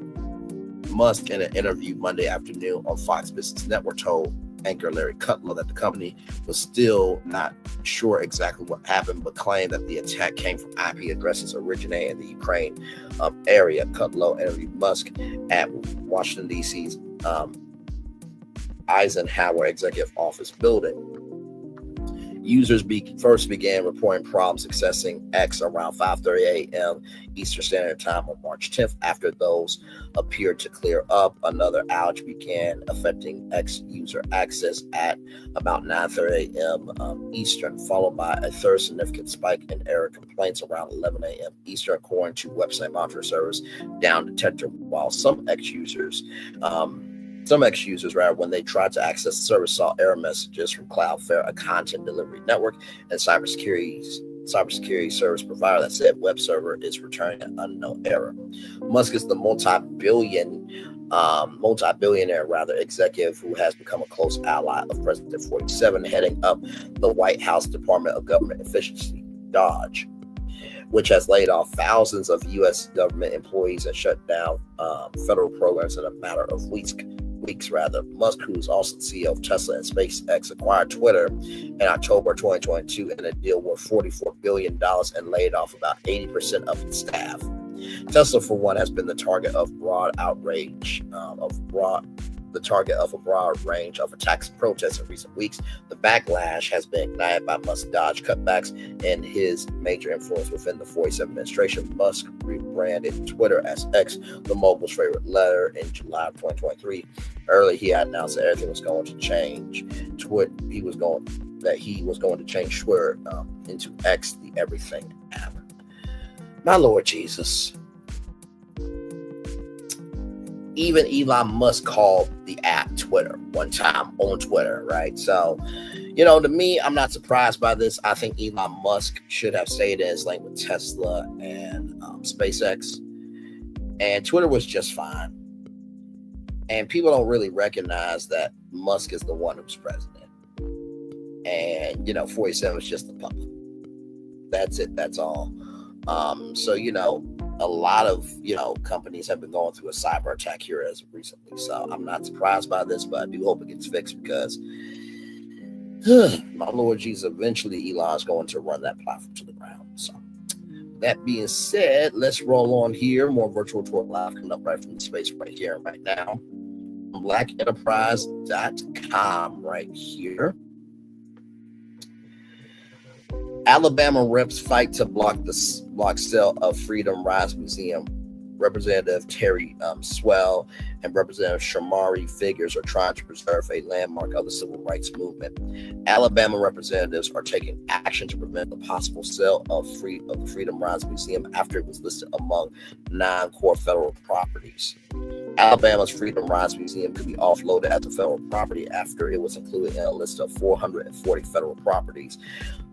[SPEAKER 4] Musk, in an interview Monday afternoon on Fox Business Network, told anchor Larry Kudlow that the company was still not sure exactly what happened, but claimed that the attack came from IP addresses originating in the Ukraine area. Kudlow interviewed Musk at Washington, D.C.'s Eisenhower Executive Office building. Users first began reporting problems accessing X around 5:30 a.m. Eastern Standard Time on March 10th. After those appeared to clear up, another outage began affecting X user access at about 9:30 a.m. Eastern, followed by a third significant spike in error complaints around 11 a.m. Eastern, according to website monitoring service Down Detector. While some X users, when they tried to access the service, saw error messages from Cloudflare, a content delivery network, and cybersecurity service provider that said web server is returning an unknown error. Musk is the multi-billionaire executive who has become a close ally of President 47, heading up the White House Department of Government Efficiency, DOGE, which has laid off thousands of U.S. government employees and shut down federal programs in a matter of weeks. Musk, who is also the CEO of Tesla and SpaceX, acquired Twitter in October 2022 in a deal worth $44 billion and laid off about 80% of its staff. Tesla, for one, has been the target of a broad range of attacks and protests in recent weeks. The backlash has been ignited by Musk's DOGE cutbacks and his major influence within the 47 administration. Musk rebranded Twitter as X, the moguls' favorite letter, in July of 2023. Earlier, he had announced that everything was going to change. He was going to change Twitter into X, the everything app. My Lord Jesus. Even Elon Musk called the app Twitter one time on Twitter, right? So, to me, I'm not surprised by this. I think Elon Musk should have stayed in his lane with Tesla and SpaceX. And Twitter was just fine. And people don't really recognize that Musk is the one who's president. And, 47 is just the puppet. That's it. That's all. A lot of, companies have been going through a cyber attack here as of recently. So I'm not surprised by this, but I do hope it gets fixed because, my Lord Jesus, eventually Elon's going to run that platform to the ground. So that being said, let's roll on here. More Virtual Tour Live coming up right from the space right here and right now. BlackEnterprise.com right here. Alabama reps fight to block sale of Freedom Rise Museum. Representative Terry Swell and Representative Shamari Figures are trying to preserve a landmark of the civil rights movement. Alabama representatives are taking action to prevent the possible sale of the Freedom Rise Museum after it was listed among non-core federal properties. Alabama's Freedom Rise Museum could be offloaded as a federal property after it was included in a list of 440 federal properties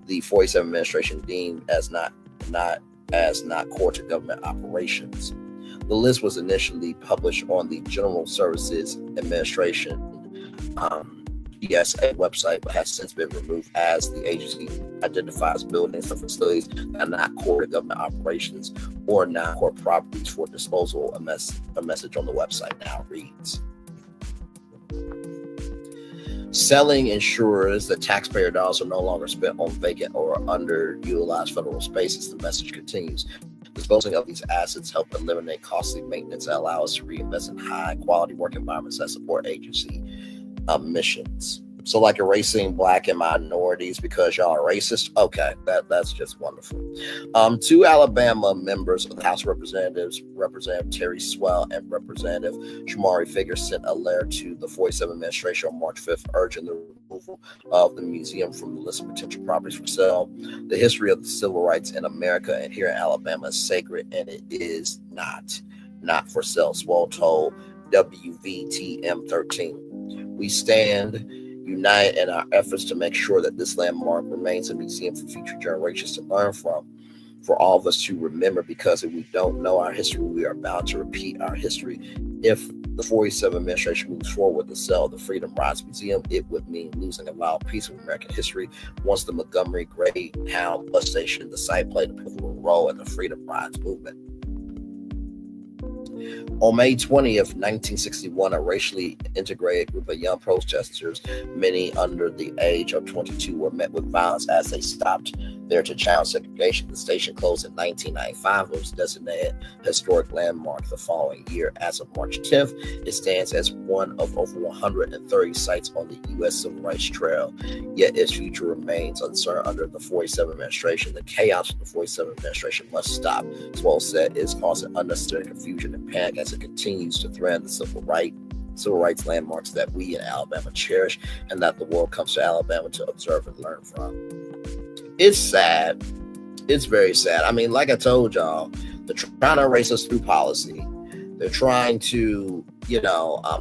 [SPEAKER 4] the 47 administration deemed as not core to government operations. The list was initially published on the General Services Administration GSA website, but has since been removed as the agency identifies buildings or facilities that are not core to government operations or non-core properties for disposal. A message on the website now reads: selling ensures that taxpayer dollars are no longer spent on vacant or underutilized federal spaces. The message continues: disposing of these assets help eliminate costly maintenance and allow us to reinvest in high-quality work environments that support agency missions. So, like erasing black and minorities because y'all are racist? Okay, that's just wonderful. Two Alabama members of the House of Representatives, Representative Terry Swell and Representative Shamari Figures, sent a letter to the 47 administration on March 5th urging the removal of the museum from the list of potential properties for sale. The history of the civil rights in America and here in Alabama is sacred, and it is not for sale, Swell told WVTM 13. We stand united in our efforts to make sure that this landmark remains a museum for future generations to learn from, for all of us to remember, because if we don't know our history, we are bound to repeat our history If the 47 administration moves forward with the sale of the Freedom Rides Museum, it would mean losing a vital piece of American history. Once the Montgomery Greyhound bus station, the site played a pivotal role in the Freedom Rides movement. On May 20th, 1961, a racially integrated group of young protesters, many under the age of 22, were met with violence as they stopped there to challenge segregation. The station closed in 1995. It was designated historic landmark the following year. As of March 10th, it stands as one of over 130 sites on the U.S. Civil Rights Trail, yet its future remains uncertain under the 47 administration. The chaos of the 47 administration must stop. Swell said it's causing unnecessary confusion and panic as it continues to threaten the civil rights landmarks that we in Alabama cherish and that the world comes to Alabama to observe and learn from. It's sad. It's very sad. I mean, like I told y'all, they're trying to erase us through policy. They're trying to,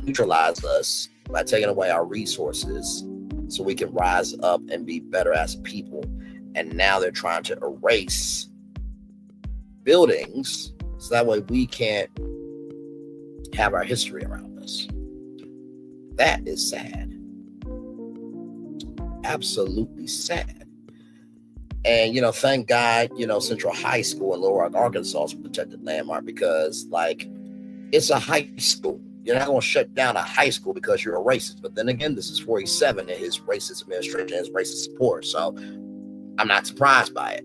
[SPEAKER 4] neutralize us by taking away our resources so we can rise up and be better as people. And now they're trying to erase buildings so that way we can't have our history around us. That is sad. Absolutely sad. And, thank God, Central High School in Little Rock, Arkansas is a protected landmark because, it's a high school. You're not going to shut down a high school because you're a racist. But then again, this is 47 and his racist administration, his racist support. So I'm not surprised by it.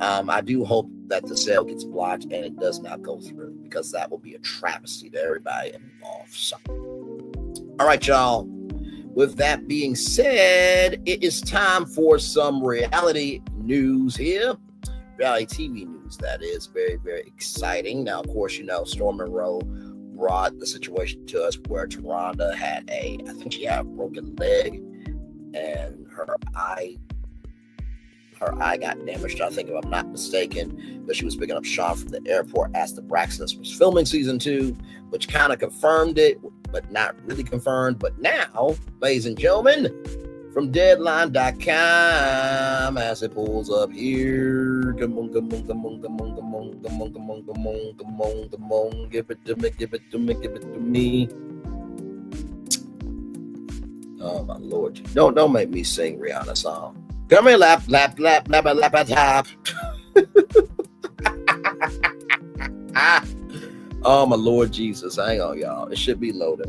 [SPEAKER 4] I do hope that the sale gets blocked and it does not go through because that will be a travesty to everybody involved. So, all right, y'all. With that being said, it is time for some reality news here. Reality TV news, that is. Very, very exciting. Now, of course, Storm Monroe brought the situation to us where Taronda had I think she had a broken leg and her eye got damaged, I think, if I'm not mistaken, but she was picking up Sean from the airport as the Braxtons was filming season 2, which kind of confirmed it, but not really confirmed. But now, ladies and gentlemen, from Deadline.com, as it pulls up here, come on, give it to me. Oh my Lord! Don't make me sing Rihanna's song. Come here, lap, top. Oh, my Lord Jesus. Hang on, y'all. It should be loaded.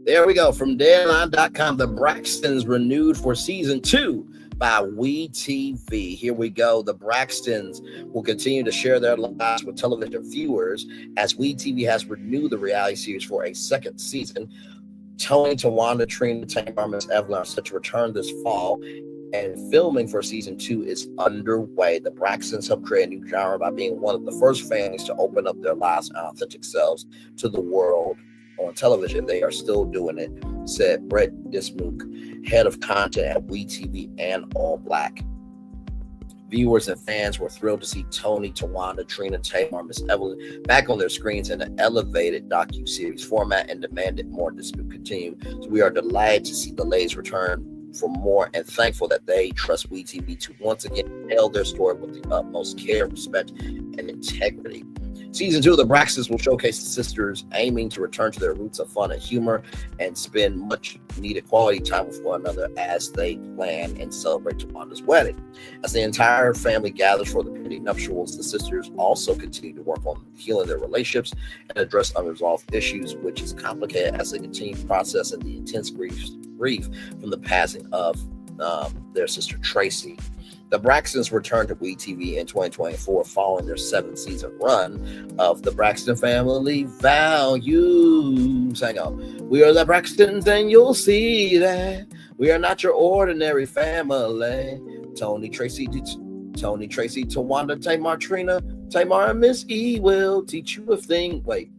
[SPEAKER 4] There we go. From Deadline.com, the Braxtons renewed for season 2 by WeTV. Here we go. The Braxtons will continue to share their lives with television viewers as WeTV has renewed the reality series for a second season. Tony, Tawanda, Trina, Tamar, Miss Evelyn are set to return this fall, and filming for season 2 is underway. The Braxtons helped create a new genre by being one of the first families to open up their lives and authentic selves to the world on television. They are still doing it, said Brett Dismuke, head of content at WeTV and All Black. Viewers and fans were thrilled to see Tony, Tawanda, Trina, Tamar, Miss Evelyn back on their screens in an elevated docu-series format and demanded more. Dismuke continued. So we are delighted to see the ladies return for more and thankful that they trust WeTV to once again tell their story with the utmost care, respect, and integrity. Season 2 of The Braxtons will showcase the sisters aiming to return to their roots of fun and humor and spend much needed quality time with one another as they plan and celebrate Tawanda's wedding. As the entire family gathers for the pending nuptials, the sisters also continue to work on healing their relationships and address unresolved issues, which is complicated as they continue processing the intense grief from the passing of their sister Tracy. The Braxtons returned to WeTV in 2024 following their 7th-season run of the Braxton Family Values. Hang on. We are the Braxtons and you'll see that we are not your ordinary family. Tony, Tracy, Tawanda, Tamar, Trina, Tamar, and Miss E will teach you a thing. Wait.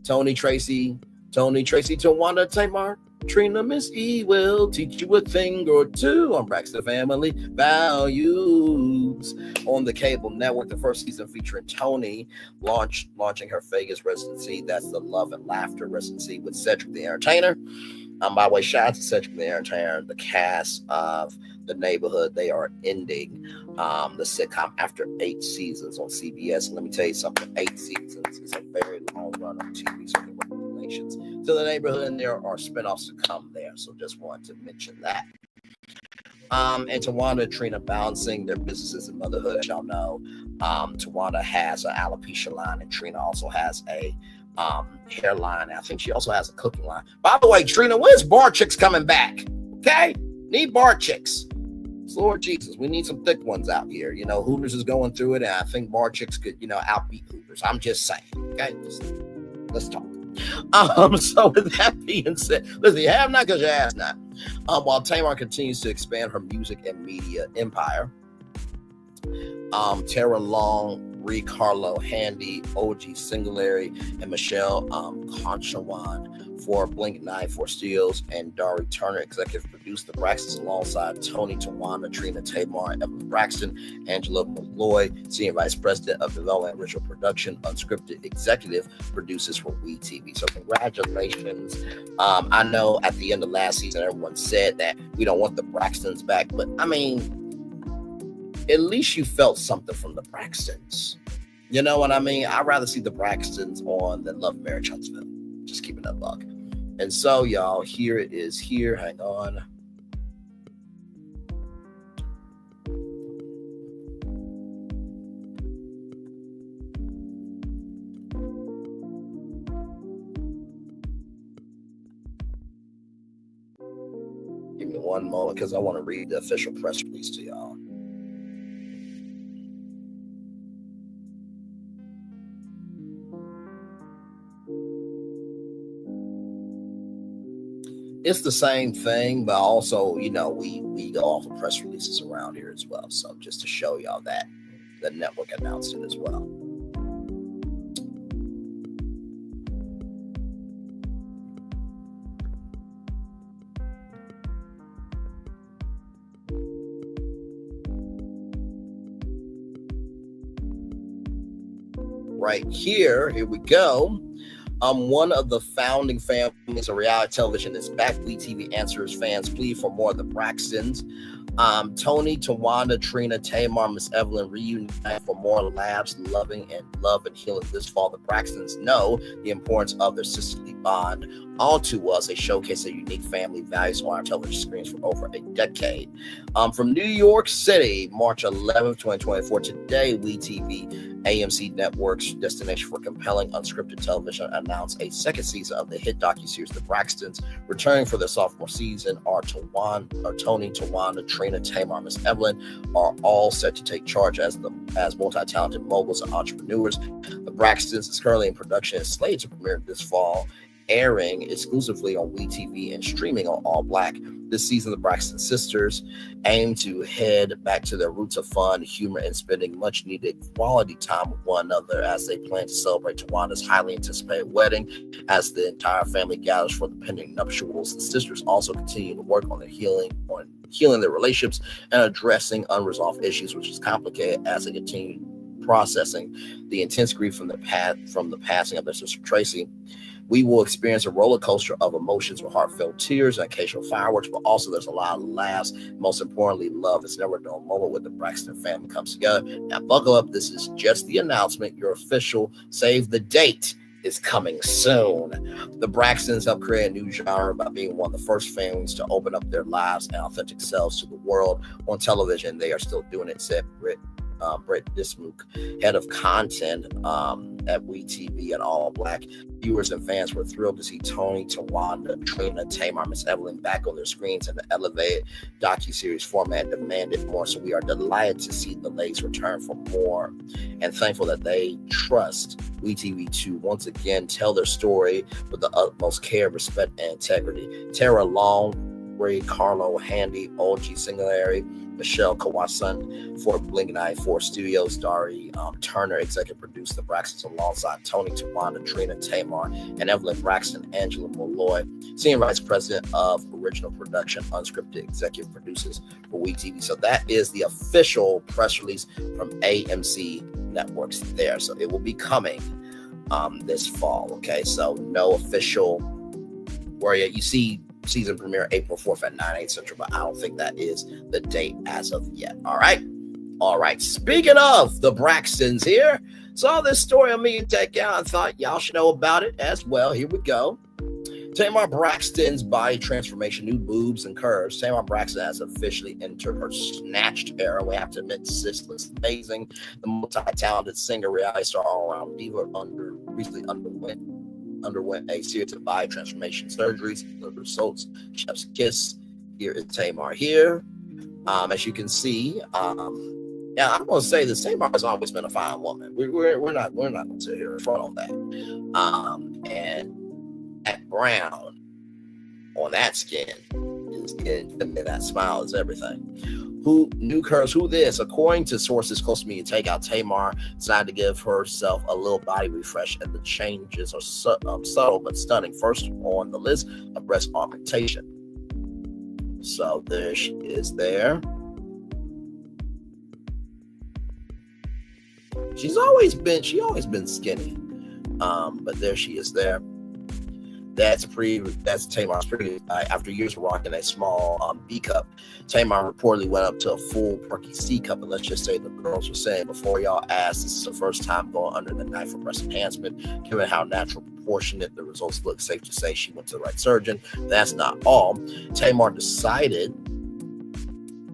[SPEAKER 4] Tony, Tracy, Tawanda, Tamar, Trina, Miss E will teach you a thing or two on Braxton Family Values. On the cable network, the first season featuring Toni launching her Vegas residency. That's the Love and Laughter residency with Cedric the Entertainer. By the way, shout out to Cedric the Entertainer, the cast of The Neighborhood. They are ending the sitcom after 8 seasons on CBS. And let me tell you something, 8 seasons is a very long run on TV, so congratulations to The Neighborhood, and there are spinoffs to come there. So just wanted to mention that. And Tawanda and Trina balancing their businesses and motherhood, as y'all know. Tawanda has an alopecia line, and Trina also has a hairline. I think she also has a cooking line. By the way, Trina, when's Bar Chicks coming back? Okay, need Bar Chicks. Lord Jesus, we need some thick ones out here. You know, Hooters is going through it, and I think Bar Chicks could, outbeat Hooters. I'm just saying. Okay, let's talk. So with that being said, listen, you have not because you ask not. While Tamar continues to expand her music and media empire, Tara Long, Ree Carlo Handy, OG Singularity, and Michelle Conchawan for Blink 94 Studios, and Dari Turner executive produced The Braxtons alongside Toni, Tawanda, Trina, Tamar, Evelyn Braxton, Angela Malloy, Senior Vice President of Development and Original Production, Unscripted Executive Producers for WeTV. So congratulations. I know at the end of last season, everyone said that we don't want the Braxtons back, but I mean, at least you felt something from the Braxtons. You know what I mean? I'd rather see the Braxtons on than Love, Marriage, Huntsville. Just keeping that buck. And so, y'all, here it is here. Hang on. Give me one moment because I want to read the official press release to y'all. It's the same thing, but also, we go off of press releases around here as well. So just to show y'all that the network announced it as well. Right here we go. One of the founding families of reality television is back. WeTV answers fans' plea for more of the Braxtons. Toni, Tawanda, Trina, Tamar, Miss Evelyn reunite for more laughs, love and healing this fall. The Braxtons know the importance of their sisterly bond. All too us, they showcase their unique family values on our television screens for over a decade. From New York City, March 11th, 2024, today, WeTV, AMC Network's destination for compelling unscripted television, announced a second season of the hit docuseries The Braxtons. Returning for their sophomore season are Toni, Tawanda, Trina, Tamar, Miss Evelyn are all set to take charge as multi-talented moguls and entrepreneurs. The Braxtons is currently in production and slated to premiere this fall, airing exclusively on WeTV and streaming on All Black. This season, the Braxton sisters aim to head back to their roots of fun, humor, and spending much-needed quality time with one another as they plan to celebrate Tawanda's highly anticipated wedding. As the entire family gathers for the pending nuptials, the sisters also continue to work on healing their relationships and addressing unresolved issues, which is complicated as they continue processing the intense grief from the passing of their sister Tracy. We will experience a roller coaster of emotions with heartfelt tears and occasional fireworks, but also there's a lot of laughs. Most importantly, love. It's never a dull moment when the Braxton family comes together. Now, buckle up. This is just the announcement. Your official save the date is coming soon. The Braxtons helped create a new genre by being one of the first families to open up their lives and authentic selves to the world on television. They are still doing it, said Brett Dismuke, head of content at WeTV and All Black. Viewers and fans were thrilled to see Toni, Tawanda, Trina, Tamar, Miss Evelyn back on their screens, and the elevated docuseries format demanded more. So we are delighted to see the ladies return for more and thankful that they trust WeTV to once again tell their story with the utmost care, respect, and integrity. Tara Long, Ray, Carlo, Handy, OG Singularity, Michelle Kawasan for Blink 94 Studios, Dari Turner, executive producer, the Braxtons, alongside Tony, Tawanda, Trina, Tamar, and Evelyn Braxton, Angela Molloy, senior vice president of original production, unscripted executive producers for We TV. So that is the official press release from AMC Networks there. So it will be coming this fall. Okay, so no official where you see season premiere April 4th at 9/8 Central, but I don't think that is the date as of yet. All right. Speaking of the Braxtons here, saw this story on Me and Tech Out. I thought y'all should know about it as well. Here we go. Tamar Braxton's body transformation, new boobs and curves. Tamar Braxton has officially entered her snatched era. We have to admit, sis looks amazing. The multi-talented singer, reality star, all-around diva, recently underwent a series of body transformation surgeries. The results, chef's kiss. Here is Tamar here. As you can see, I'm going to say this. Tamar has always been a fine woman. We're not going to sit here in front of that. And that brown on that skin is getting that smile is everything. New curves, who this? According to sources close to Me and Take Out, Tamar decided to give herself a little body refresh, and the changes are subtle but stunning. First on the list, a breast augmentation. So there she is there. She's always been skinny. But there she is there. That's Tamar's pretty. After years of rocking a small B cup, Tamar reportedly went up to a full perky C cup. And let's just say the girls were saying before y'all ask, this is the first time going under the knife for breast enhancement. Given how natural proportionate the results look, safe to say she went to the right surgeon. That's not all. Tamar decided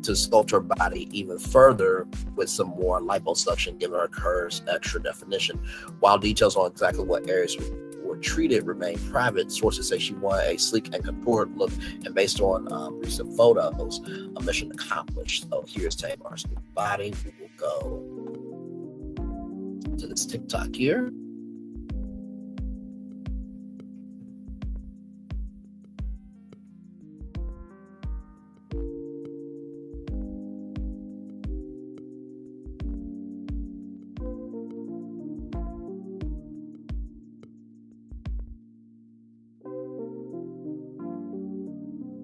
[SPEAKER 4] to sculpt her body even further with some more liposuction, giving her curves extra definition. While details on exactly what areas were treated remain private, sources say she wanted a sleek and contoured look, and based on recent photos, a mission accomplished. So here's Tamar's new body. We will go to this TikTok here.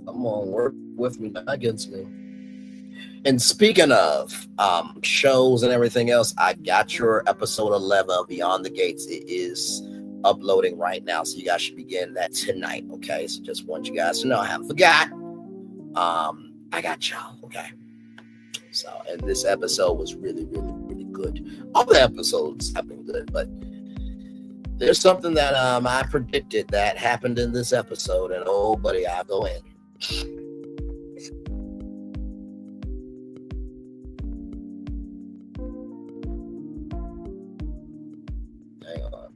[SPEAKER 4] Come on, work with me, not against me. And speaking of shows and everything else, I got your episode 11 of Beyond the Gates. It is uploading right now, so you guys should be getting that tonight, okay? So just want you guys to know, I haven't forgot. I got y'all, okay? So, and this episode was really, really, really good. All the episodes have been good, but there's something that I predicted that happened in this episode, and oh, buddy, I'll go in. Hang on.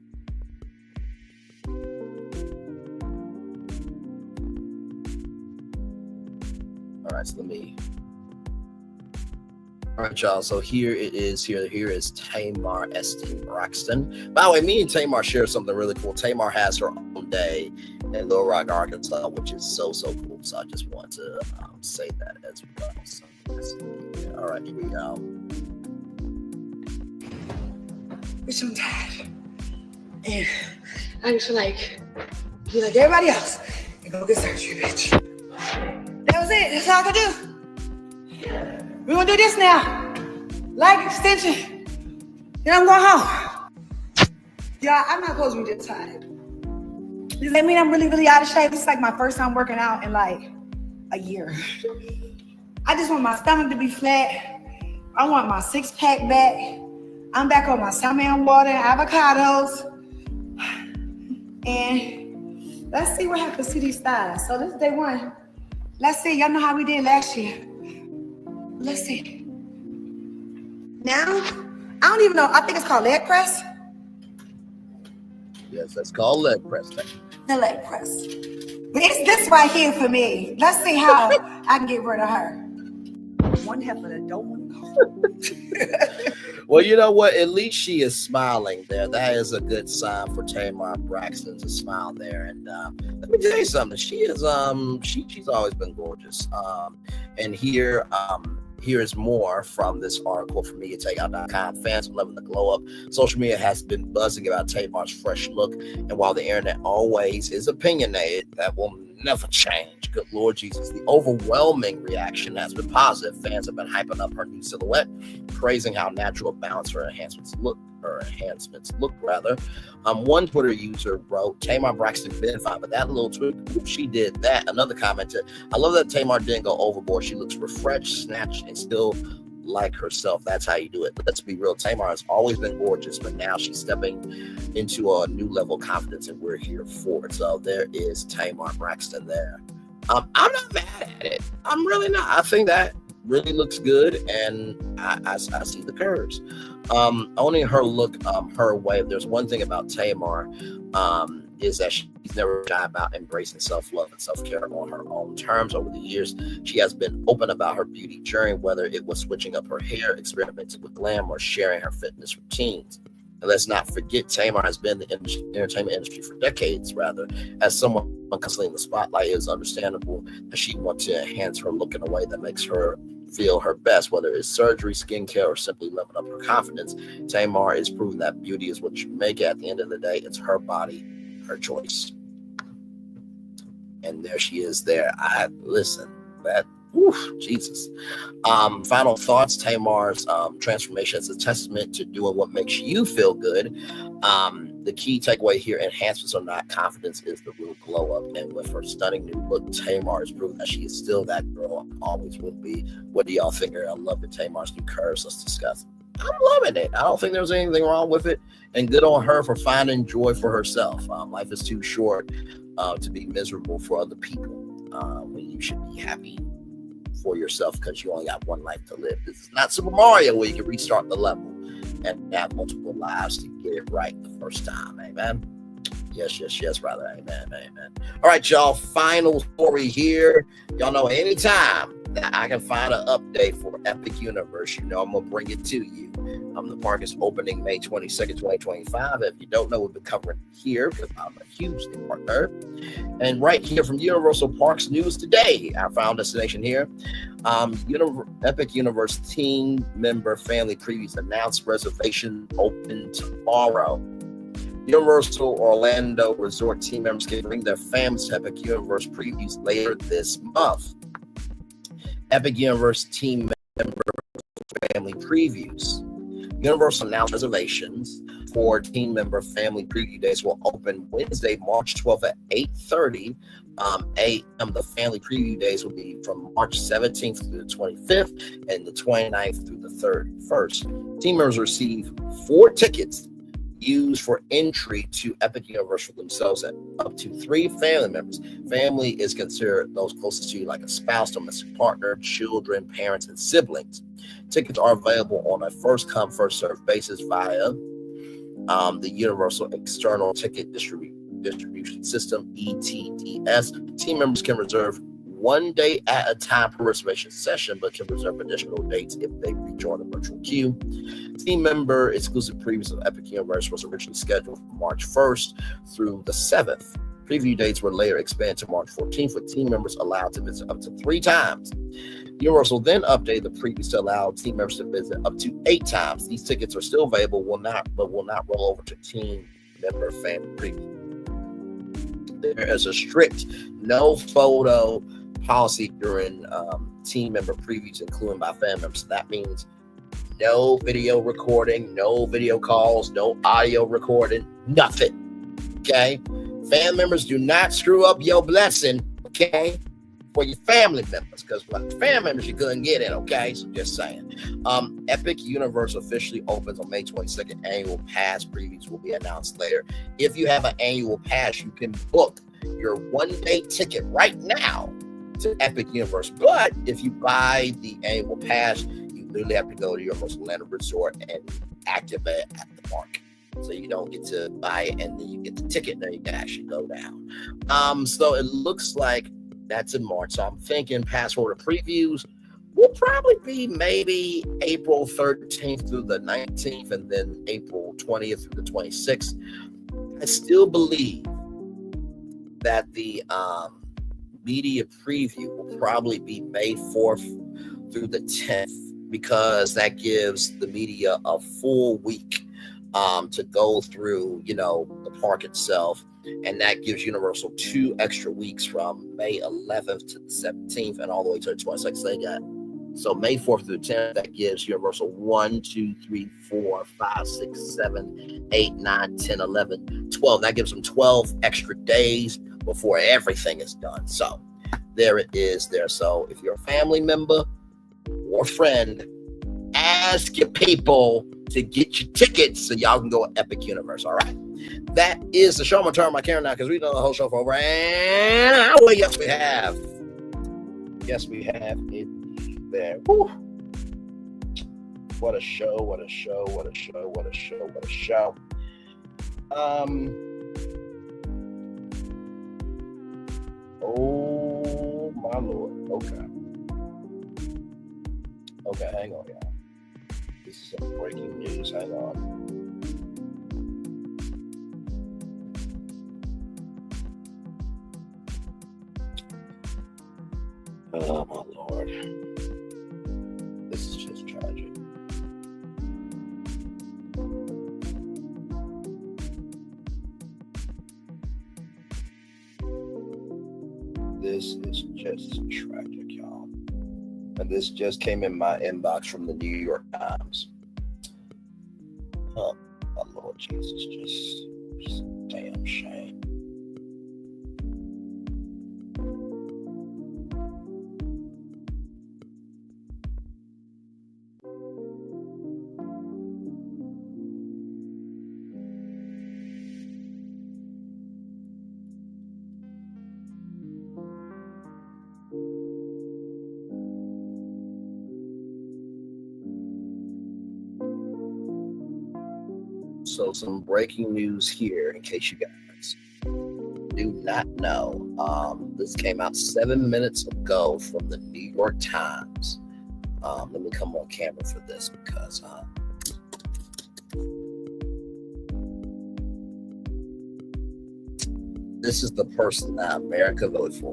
[SPEAKER 4] All right, so all right, y'all. So here it is. Here is Tamar Esteen Braxton. By the way, me and Tamar share something really cool. Tamar has her own day in Little Rock, Arkansas, which is so cool. So I just want to say that as well. So, all right, here we go.
[SPEAKER 20] Bitch, I'm tired. And I just be like everybody else and go get surgery, bitch. That was it. That's all I could do. We're gonna do this now. Leg extension. Then I'm going home. Yeah, I'm not supposed to be this tired. Does that mean I'm really, really out of shape? This is like my first time working out in like a year. I just want my stomach to be flat. I want my six-pack back. I'm back on my salmon water, avocados. And let's see what happens to these thighs. So this is day one. Let's see. Y'all know how we did last year. Let's see. Now, I don't even know. I think it's called leg press.
[SPEAKER 4] Yes, that's called leg press.
[SPEAKER 20] The leg press. But it's this right here for me. Let's see how I can get rid of her. One heifer that don't want to go.
[SPEAKER 4] Well, you know what? At least she is smiling there. That is a good sign for Tamar Braxton to smile there. And let me tell you something. She is she's always been gorgeous. And here is more from this article from MediaTakeout.com. Fans are loving the glow up. Social media has been buzzing about Tamar's fresh look, and while the internet always is opinionated, that will never change. Good Lord Jesus. The overwhelming reaction has been positive. Fans have been hyping up her new silhouette, praising how natural balanced her enhancements look. One Twitter user wrote, Tamar Braxton been fine, but that little tweak, she did that. Another commented, I love that Tamar didn't go overboard. She looks refreshed, snatched, and still like herself. That's how you do it. Let's be real. Tamar has always been gorgeous, but now she's stepping into a new level of confidence, and we're here for it. So there is Tamar Braxton there. I'm not mad at it. I'm really not. I think that really looks good, and I see the curves. Owning her look her way. There's one thing about Tamar is that she's never shy about embracing self-love and self-care on her own terms. Over the years, she has been open about her beauty journey, whether it was switching up her hair, experimenting with glam, or sharing her fitness routines. And let's not forget, Tamar has been in the entertainment industry for decades, rather. As someone constantly in the spotlight, it is understandable that she wants to enhance her look in a way that makes her feel her best, whether it's surgery, skincare, or simply living up her confidence. Tamar is proving that beauty is what you make it. At the end of the day, it's her body, her choice. And there she is there. Jesus. Final thoughts. Tamar's transformation is a testament to doing what makes you feel good. The key takeaway here, enhancements are not, confidence is the real glow up. And with her stunning new look, Tamar has proven that she is still that girl, always will be. What do y'all think? I love it. Tamar's new curves. Let's discuss. I'm loving it. I don't think there's anything wrong with it. And good on her for finding joy for herself. Life is too short to be miserable for other people. When you should be happy for yourself, because you only got one life to live. This is not Super Mario where you can restart the level and have multiple lives to get it right the first time. Amen. Yes, brother. Amen. All right, y'all. Final story here. Y'all know anytime that I can find an update for Epic Universe, you know I'm going to bring it to you. The park is opening May 22nd, 2025. If you don't know, we've been covering it here because I'm a huge theme park nerd. And right here from Universal Parks News Today, our final destination here. Epic Universe team member family previews announced, reservation open tomorrow. Universal Orlando Resort team members can bring their families to Epic Universe previews later this month. Epic Universe team member family previews. Universal announced reservations for team member family preview days will open Wednesday, March 12th at 8:30 a.m. The family preview days will be from March 17th through the 25th and the 29th through the 31st. Team members receive 4 tickets used for entry to Epic Universe for themselves and up to 3 family members. Family is considered those closest to you, like a spouse, domestic partner, children, parents, and siblings. Tickets are available on a first-come, first-served basis via the Universal External Ticket Distribution System, ETDS. Team members can reserve 1 day at a time per reservation session, but can reserve additional dates if they rejoin the virtual queue. Team member exclusive previews of Epic Universe was originally scheduled from March 1st through the 7th. Preview dates were later expanded to March 14th, with team members allowed to visit up to 3 times. Universal then updated the previews to allow team members to visit up to 8 times. These tickets are still available, will not roll over to team member family preview. There is a strict no photo policy during team member previews, including by family members. So that means no video recording, no video calls, no audio recording, nothing. Okay? Family members, do not screw up your blessing, okay? For your family members, because with family members, you couldn't get in, okay? So just saying. Epic Universe officially opens on May 22nd. Annual pass previews will be announced later. If you have an annual pass, you can book your 1-day ticket right now to Epic Universe. But if you buy the annual pass, you literally have to go to your most Orlando Resort and activate at the park. So you don't get to buy it and then you get the ticket, and then you can actually go down. So it looks like that's in March. So I'm thinking pass holder previews will probably be maybe April 13th through the 19th, and then April 20th through the 26th. I still believe that the media preview will probably be May 4th through the 10th, because that gives the media a full week to go through, the park itself. And that gives Universal 2 extra weeks from May 11th to the 17th and all the way to the 26th. They got, so May 4th through the 10th, that gives Universal 1, 2, 3, 4, 5, 6, 7, 8, 9, 10, 11, 12. That gives them 12 extra days before everything is done. So there it is there. So if you're a family member or friend, ask your people to get your tickets so y'all can go Epic Universe. All right. That is the show. I'm going to turn my camera now because we've done the whole show for over an hour. Yes, we have. Yes, we have it there. Woo. What a show. What a show. What a show. What a show. What a show. Oh, my Lord. Okay. Okay, hang on, y'all. This is some breaking news. Hang on. Oh, my Lord. This is just tragic. This is just tragic, y'all. And this just came in my inbox from the New York Times. Oh, my Lord Jesus, just damn shame. So some breaking news here, in case you guys do not know. This came out 7 minutes ago from the New York Times. Let me come on camera for this because this is the person that America voted for.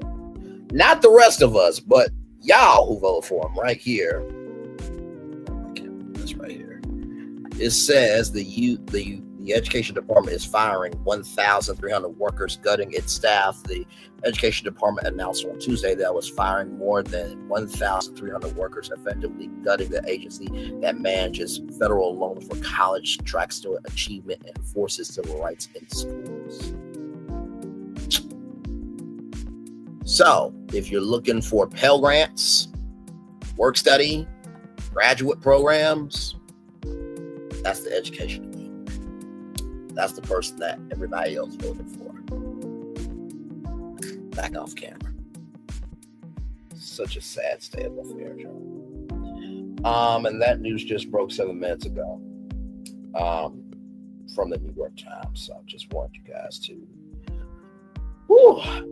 [SPEAKER 4] Not the rest of us, but y'all who voted for him right here. This right here. It says the Education Department is firing 1,300 workers, gutting its staff. The Education Department announced on Tuesday that it was firing more than 1,300 workers, effectively gutting the agency that manages federal loans for college, track student achievement, and enforces civil rights in schools. So, if you're looking for Pell Grants, work study, graduate programs, that's the Education Department. That's the person that everybody else voted for. Back off camera. Such a sad state of affairs, y'all. And that news just broke 7 minutes ago from the New York Times. So I just want you guys to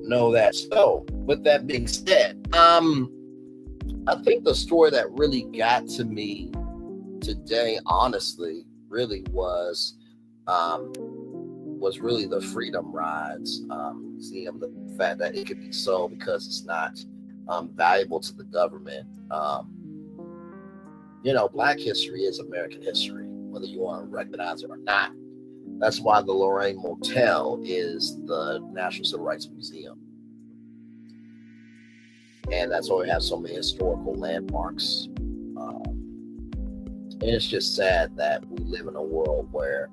[SPEAKER 4] know that. So, with that being said, I think the story that really got to me today, honestly, really was really the Freedom Rides museum. The fact that it could be sold because it's not valuable to the government. Black history is American history, whether you want to recognize it or not. That's why the Lorraine Motel is the National Civil Rights Museum. And that's why we have so many historical landmarks. And it's just sad that we live in a world where,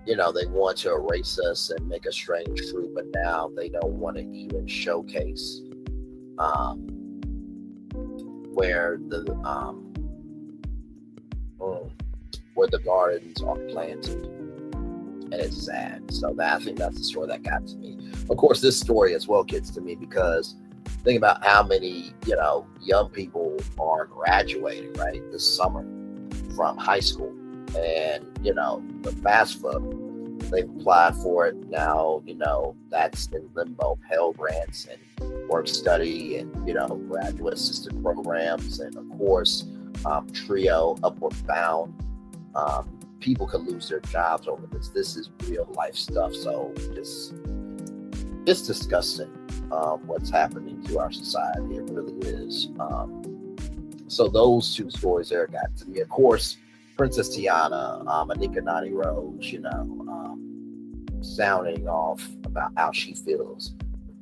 [SPEAKER 4] they want to erase us and make us strange fruit, but now they don't want to even showcase where the gardens are planted. And it's sad. So I think that's the story that got to me. Of course, this story as well gets to me because think about how many, young people are graduating, right, this summer from high school. And, the FAFSA They've applied for it. Now, that's in limbo. Pell Grants and work study and, graduate assistant programs. And of course, TRIO, Upward Bound. People could lose their jobs over this. This is real life stuff. So it's disgusting what's happening to our society. It really is. So those two stories there got to me. Of course, Princess Tiana, Anika Noni Rose, sounding off about how she feels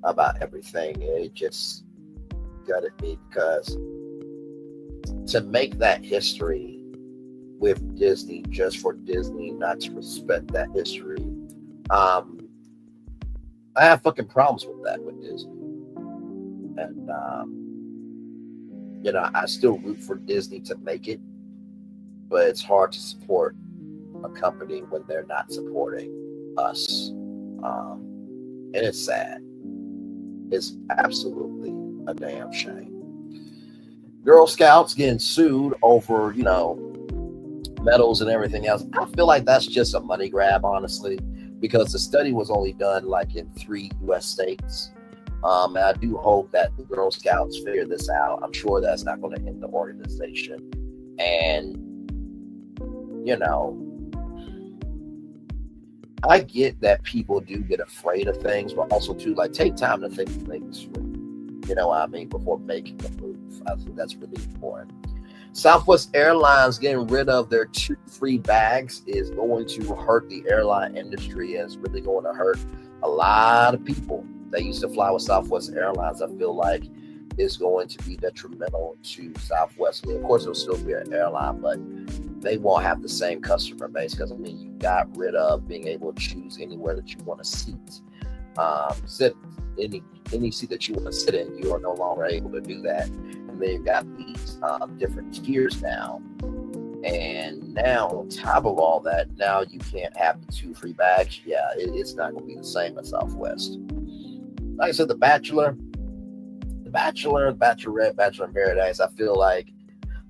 [SPEAKER 4] about everything. It just gutted me because to make that history with Disney just for Disney not to respect that history, I have fucking problems with that with Disney. And I still root for Disney to make it, but it's hard to support a company when they're not supporting us. And it's sad. It's absolutely a damn shame. Girl Scouts getting sued over, medals and everything else. I feel like that's just a money grab, honestly, because the study was only done like in 3 U.S. states. And I do hope that the Girl Scouts figure this out. I'm sure that's not going to end the organization. And, I get that people do get afraid of things, but also too, like, take time to think things through. You know what I mean? Before making the move. I think that's really important. Southwest Airlines getting rid of their 2 free bags is going to hurt the airline industry, and it's really going to hurt a lot of people that used to fly with Southwest Airlines. I feel like it's going to be detrimental to Southwest. I mean, of course, it'll still be an airline, but they won't have the same customer base because, you got rid of being able to choose anywhere that you want to sit. Sit any seat that you want to sit in, you are no longer able to do that. And they've got these different tiers now. And now, on top of all that, now you can't have the 2 free bags. Yeah, it's not going to be the same as Southwest. Like I said, The Bachelor, Bachelorette, Bachelor in Paradise, I feel like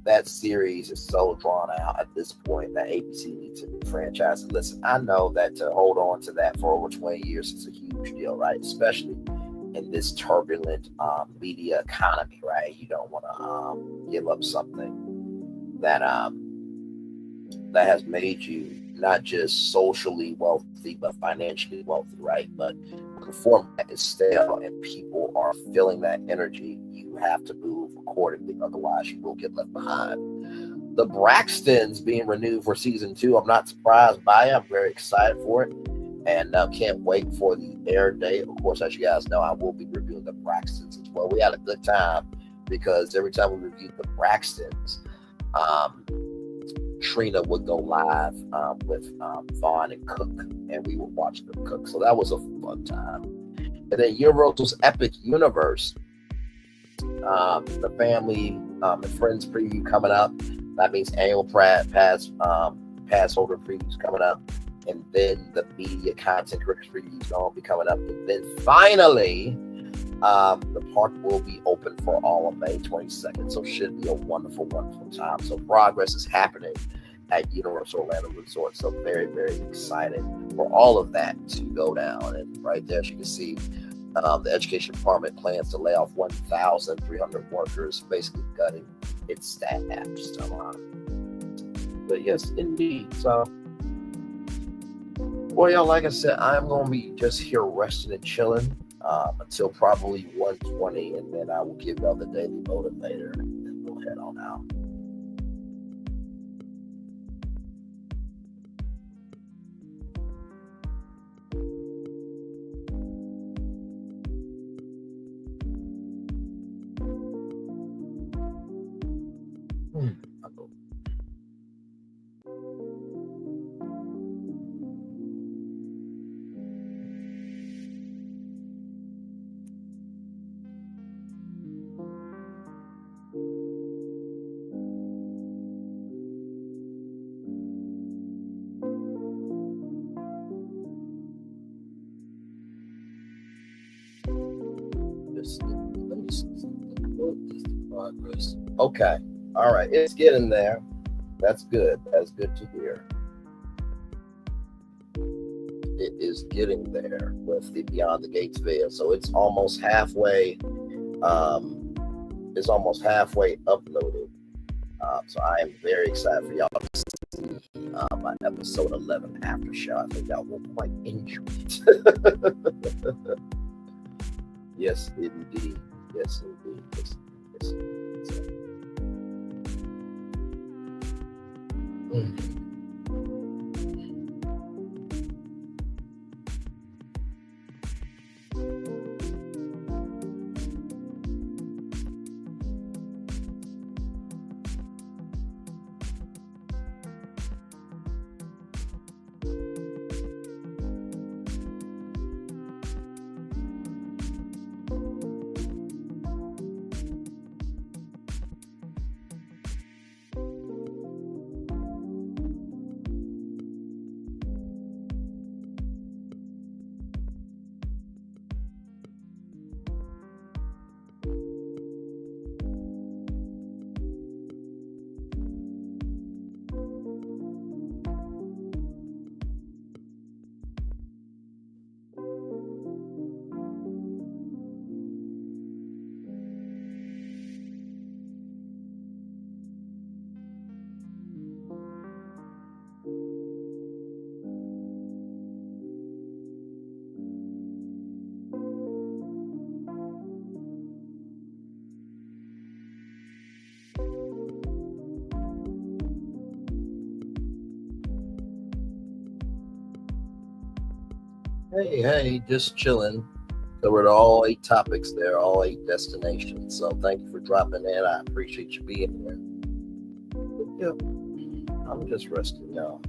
[SPEAKER 4] that series is so drawn out at this point that ABC needs to be franchised. And listen, I know that to hold on to that for over 20 years is a huge deal, right? Especially in this turbulent media economy, right? You don't want to give up something that has made you not just socially wealthy, but financially wealthy, right? But the format is stale and people are feeling that energy. You have to move accordingly, otherwise you will get left behind. The Braxtons being renewed for season 2. I'm not surprised by it. I'm very excited for it, and can't wait for the air date. Of course, as you guys know, I will be reviewing the Braxtons as well. We had a good time because every time we reviewed the Braxtons, Trina would go live with Vaughn and Cook, and we would watch them cook. So that was a fun time. And then Universal's Epic Universe, the family and friends preview coming up. That means annual pass holder previews coming up, and then the media content creators previews going to be coming up, and then finally the park will be open for all of May 22nd. So should be a wonderful time. So progress is happening at Universal Orlando Resort. So very, very excited for all of that to go down. And right there, as you can see, the education department plans to lay off 1,300 workers, basically gutting its staff. But yes, indeed. So, well, y'all, like I said, I'm going to be just here resting and chilling until probably 1:20, and then I will give y'all the daily motivator, and then we'll head on out. Let me see something. What is the progress? Okay. All right. It's getting there. That's good. That's good to hear. it is getting there with the Beyond the Gates video. So it's almost halfway. It's almost halfway uploaded. So I am very excited for y'all to see my episode 11 after show. I think y'all will quite enjoy it. Yes, indeed. Yes, indeed. Yes, yes, indeed. Hey, just chilling. Covered all 8 topics there, all 8 destinations. So thank you for dropping in. I appreciate you being here. Yep. I'm just resting, y'all.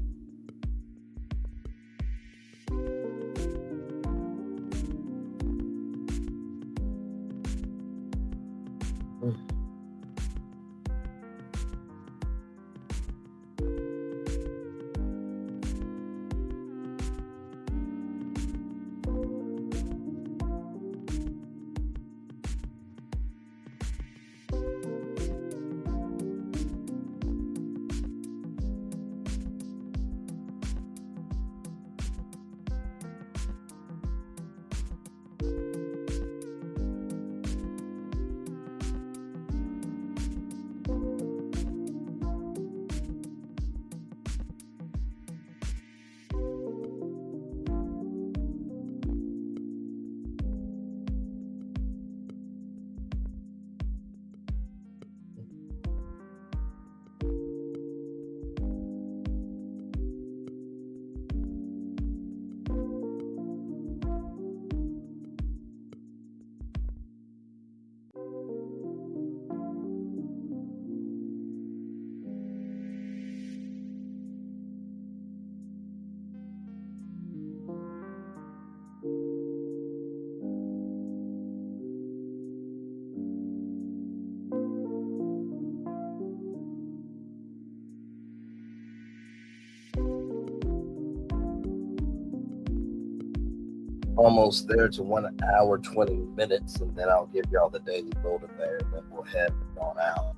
[SPEAKER 4] Almost there to 1 hour, 20 minutes, and then I'll give y'all the daily motivator, and then we'll head on out.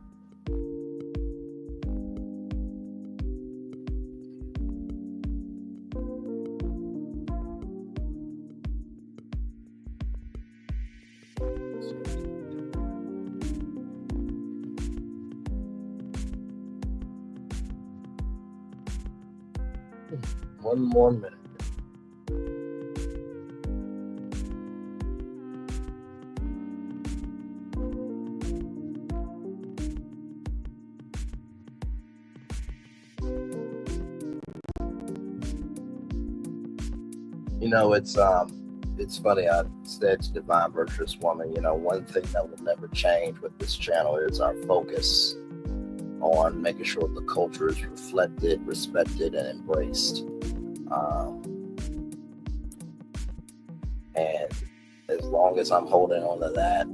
[SPEAKER 4] One more minute. You know, it's funny. I said to Divine Virtuous Woman, you know, one thing that will never change with this channel is our focus on making sure the culture is reflected, respected, and embraced. And as long as I'm holding on to that,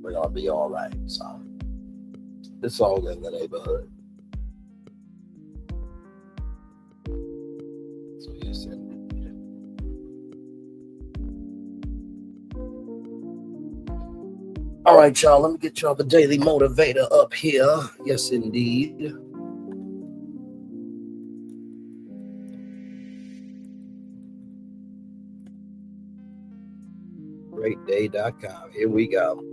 [SPEAKER 4] we're gonna be all right. So it's all in the neighborhood. So yes, indeed. All right, y'all. Let me get y'all the daily motivator up here. Yes, indeed. Everyday.com. Here we go.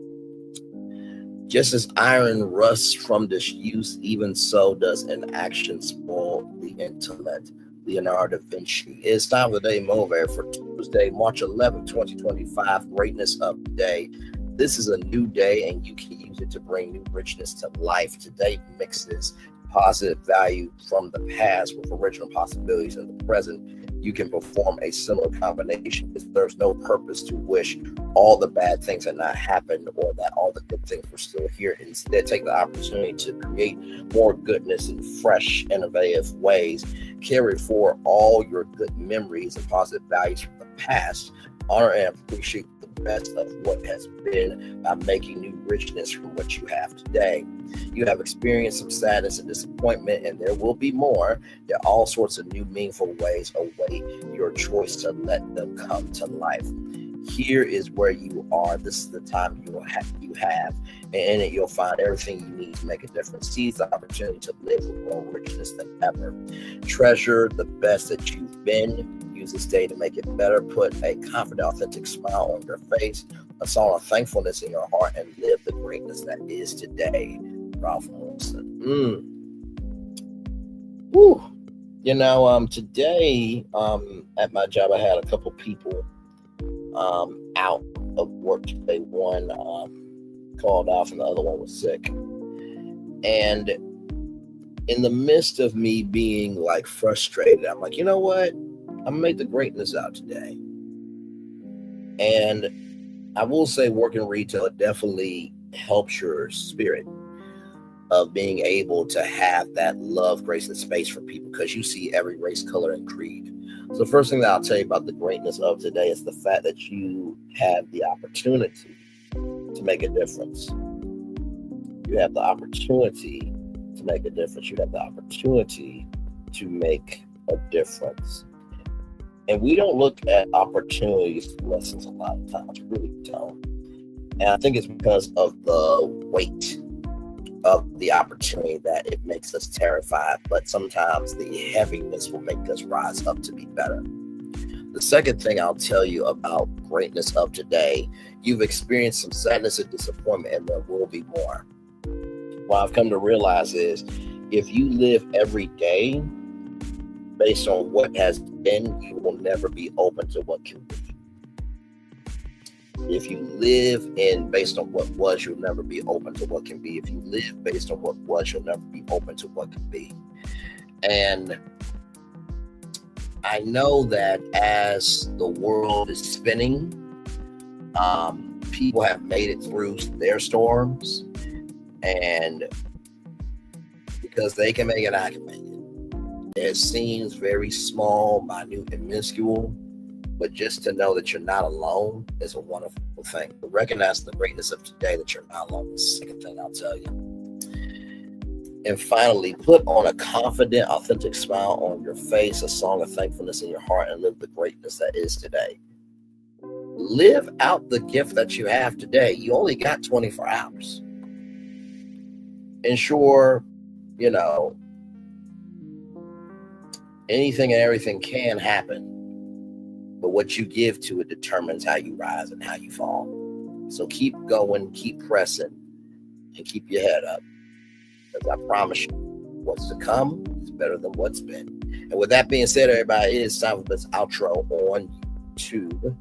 [SPEAKER 4] Just as iron rusts from disuse, even so does inaction spoil the intellect. Leonardo da Vinci. It's time for the Day Mover for Tuesday, March 11, 2025. Greatness of the day. This is a new day, and you can use it to bring new richness to life. Today mixes positive value from the past with original possibilities in the present. You can perform a similar combination. There's no purpose to wish all the bad things had not happened or that all the good things were still here. Instead, take the opportunity to create more goodness in fresh, innovative ways. Carry forward all your good memories and positive values from the past. Honor and appreciate the best of what has been by making new richness from what you have today. You have experienced some sadness and disappointment, and there will be more. There are all sorts of new meaningful ways await your choice to let them come to life. Here is where you are. This is the time you have, and in it you'll find everything you need to make a difference. Seize the opportunity to live with more richness than ever. Treasure the best that you've been. Use this day to make it better. Put a confident, authentic smile on your face, a song of thankfulness in your heart, and live the greatness that is today. Ralph Wilson. Woo. You know, today at my job, I had a couple people out of work today. One called off and the other one was sick. And in the midst of me being like frustrated, I'm like, you know what? I'm gonna make the greatness out today. And I will say working retail, it definitely helps your spirit of being able to have that love, grace, and space for people because you see every race, color, and creed. So the first thing that I'll tell you about the greatness of today is the fact that you have the opportunity to make a difference. You have the opportunity to make a difference. You have the opportunity to make a difference. And we don't look at opportunities and lessons a lot of times. We really don't. And I think it's because of the weight of the opportunity that it makes us terrified, but sometimes the heaviness will make us rise up to be better. The second thing I'll tell you about greatness of today, you've experienced some sadness and disappointment, and there will be more. What I've come to realize is if you live every day based on what has been, you will never be open to what can be. If you live based on what was, you'll never be open to what can be. If you live based on what was, you'll never be open to what can be. And I know that as the world is spinning, people have made it through their storms, and because they can make it, I can make it. It seems very small, minute, and minuscule, but just to know that you're not alone is a wonderful thing. But recognize the greatness of today, that you're not alone, is the second thing I'll tell you. And finally, put on a confident, authentic smile on your face, a song of thankfulness in your heart, and live the greatness that is today. Live out the gift that you have today. You only got 24 hours. Ensure, anything and everything can happen. But what you give to it determines how you rise and how you fall. So keep going, keep pressing, and keep your head up. Because I promise you, what's to come is better than what's been. And with that being said, everybody, it is time for this outro on YouTube.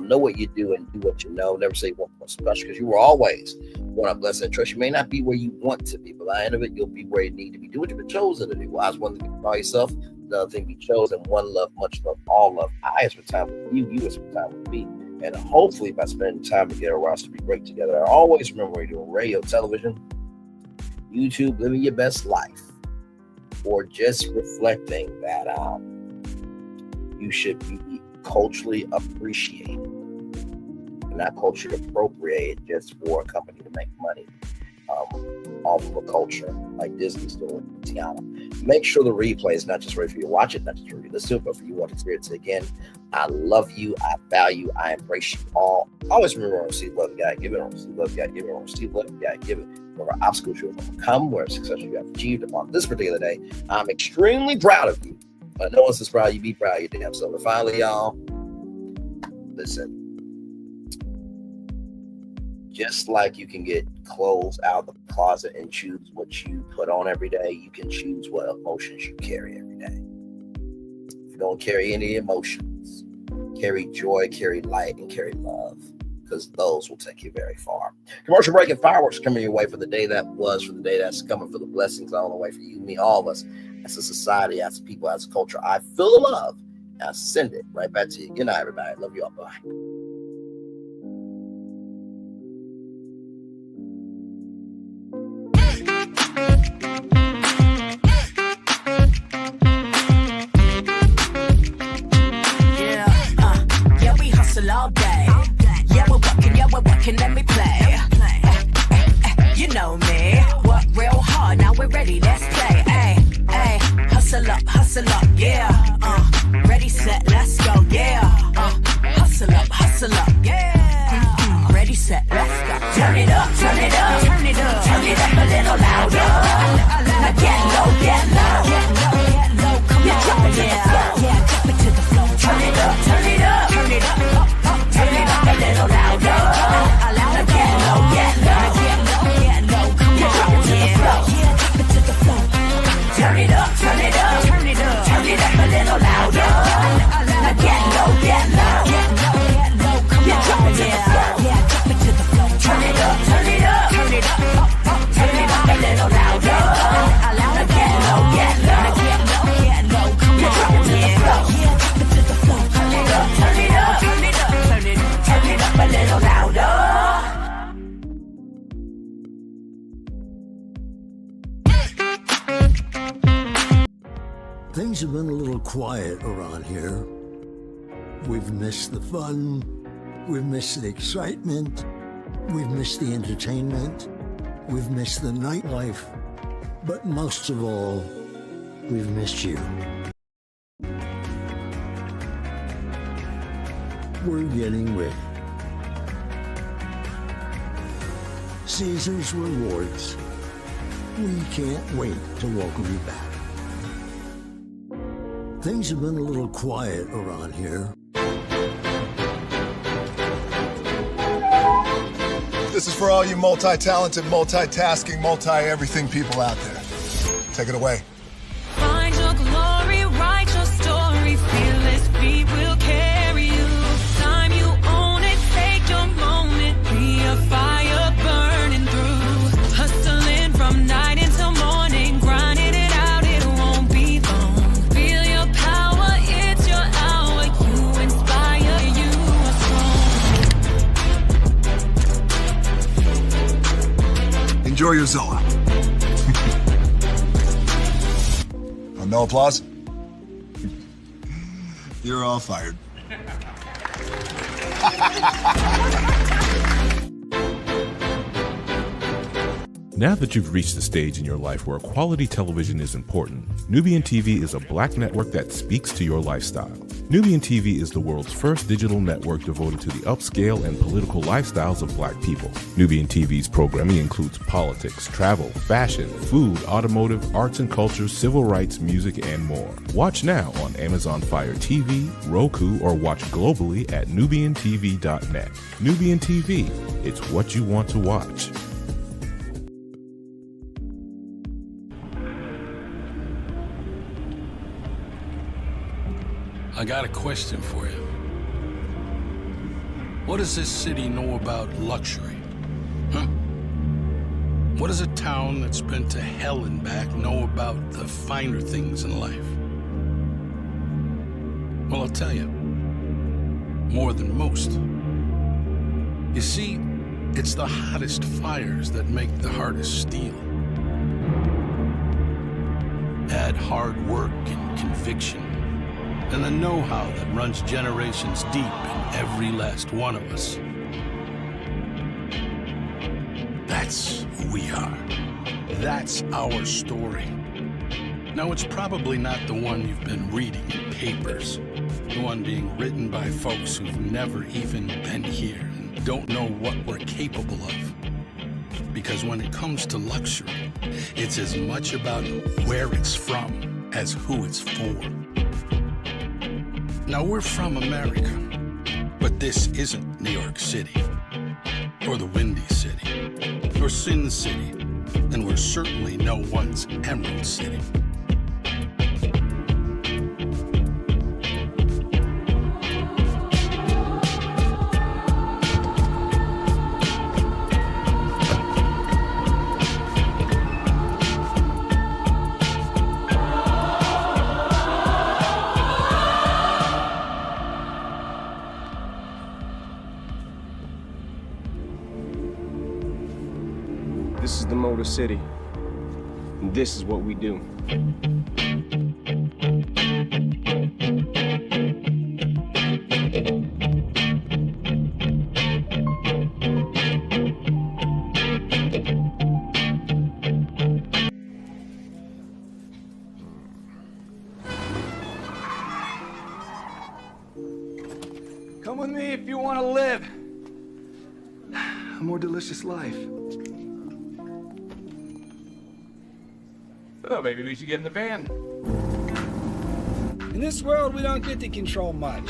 [SPEAKER 4] Know what you do and do what you know. Never say one more special, because you were always one of blessed and trust. You may not be where you want to be, but by the end of it, you'll be where you need to be. Do what you've been chosen to do. Wise one thing about yourself, another thing be chosen. One love, much love, all love. I spend time with you, you spend time with me. And hopefully by spending time together, we're to be great together. Always remember, we're doing radio, television, YouTube, living your best life, or just reflecting that you should be culturally appreciated, not culturally appropriated just for a company to make money off of a culture like Disney's doing with Tiana. Make sure the replay is not just ready for you to watch it, not just for you to listen to it, but for you to want to experience it again. I love you, I value, I embrace you all. Always remember, receive love, you gotta give it, receive love, you gotta give it, receive love, you gotta give it. Whatever obstacles you have overcome, whatever success you have achieved upon this particular day, I'm extremely proud of you. But no one's as proud of you, be proud of your damn self. And finally, y'all, listen, just like you can get clothes out of the closet and choose what you put on every day, you can choose what emotions you carry every day. If you don't carry any emotions, carry joy, carry light, and carry love, because those will take you very far. Commercial break and fireworks coming your way for the day that was, for the day that's coming, for the blessings on the way for you, me, all of us, as a society, as a people, as a culture. I feel the love, and I send it right back to you. Good night, everybody. Love you all. Bye.
[SPEAKER 21] All day. Yeah, we're working, let me play. You know me. Work real hard, now we're ready, let's play. Hustle up, yeah. Ready, set, let's go, yeah. Hustle up, yeah. Ready, set, let's go. Turn it up, turn it up, turn it up, turn it up a little louder. Now get low, get low, get low, get low. Come on, drop it to the floor, yeah, drop it to the floor. Turn it up, turn it up, turn it up. Turn it up a little louder. Now get low, get low, get low, get low. Come on, drop it to the floor, yeah, drop it to the floor. Turn it up, turn it up, turn it up, turn it up a little louder. Now get low, get low, get low, get low. Come on, drop it to the floor, yeah, drop it to the floor. Turn it up, turn it up, turn it up, turn it up a little louder. Now get low, get low, get low, get low. Come on, drop it to the floor, yeah, drop it to the floor. Turn it up, turn it up, turn it up, turn it up a little louder.
[SPEAKER 22] Things have been a little quiet around here. We've missed the fun, we've missed the excitement, we've missed the entertainment, we've missed the nightlife, but most of all, we've missed you. We're getting ready. Caesar's Rewards. We can't wait to welcome you back. Things have been a little quiet around here.
[SPEAKER 23] This is for all you multi-talented, multitasking, multi-everything people out there. Take it away.
[SPEAKER 24] Find your glory, write your story, fearless feet will carry you. Time you own it, take your moment, be a fire burning through. Hustling from night until morning, grinding it out, it won't be long. Feel your power, it's your hour, you inspire, you are strong.
[SPEAKER 23] Enjoy your Zoa. No applause? You're all fired.
[SPEAKER 2] Now that you've reached the stage in your life where quality television is important, Nubian TV is a black network that speaks to your lifestyle. Nubian TV is the world's first digital network devoted to the upscale and political lifestyles of black people. Nubian TV's programming includes politics, travel, fashion, food, automotive, arts and culture, civil rights, music, and more. Watch now on Amazon Fire TV, Roku, or watch globally at nubiantv.net. Nubian TV, it's what you want to watch.
[SPEAKER 25] I got a question for you. What does this city know about luxury? Huh? What does a town that's been to hell and back know about the finer things in life? Well, I'll tell you. More than most. You see, it's the hottest fires that make the hardest steel. Add hard work and conviction, and the know-how that runs generations deep in every last one of us. That's who we are. That's our story. Now, it's probably not the one you've been reading in papers, the one being written by folks who've never even been here and don't know what we're capable of. Because when it comes to luxury, it's as much about where it's from as who it's for. Now, we're from America, but this isn't New York City. or the Windy City, or Sin City, and we're certainly no one's Emerald City.
[SPEAKER 3] This is the Motor City, and this is what we do.
[SPEAKER 16] Come with me if you want to live a more delicious life.
[SPEAKER 6] Oh, maybe we should get in the van.
[SPEAKER 7] In this world, we don't get to control much.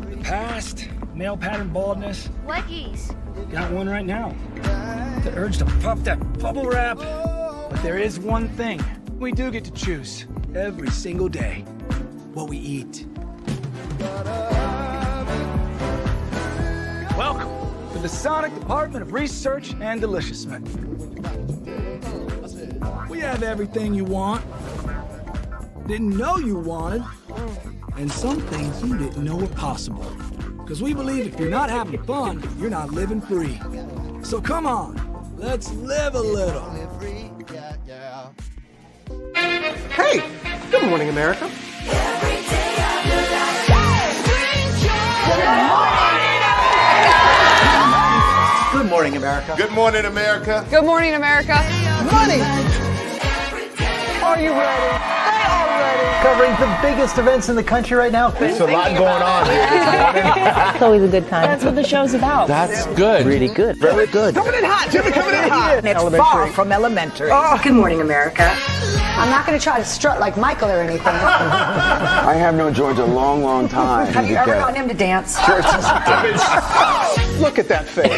[SPEAKER 7] The past, male pattern baldness.
[SPEAKER 13] Leggies.
[SPEAKER 7] Got one right now. The urge to puff that bubble wrap. But there is one thing we do get to choose every single day. What we eat. Welcome to the Sonic Department of Research and Deliciousment. We have everything you want, didn't know you wanted, and some things you didn't know were possible. Because we believe if you're not having fun, you're not living free. So come on, let's live a little.
[SPEAKER 8] Hey, good morning, America.
[SPEAKER 10] Good morning, America.
[SPEAKER 8] Good morning, America.
[SPEAKER 26] Good morning, America.
[SPEAKER 10] Money! Are you ready? They are ready. Covering the biggest events in the country right now.
[SPEAKER 8] There's a lot going on here.
[SPEAKER 26] It's always a good time. That's what the show's about.
[SPEAKER 8] That's good.
[SPEAKER 10] Really good. Very good.
[SPEAKER 8] Coming in hot, Jimmy, coming in hot.
[SPEAKER 10] It's far from elementary.
[SPEAKER 26] Oh. Good morning, America.
[SPEAKER 9] I'm not going to try to strut like Michael or anything.
[SPEAKER 11] I have known George a long, long time.
[SPEAKER 9] Have you ever gotten him to dance?
[SPEAKER 10] Look at that face.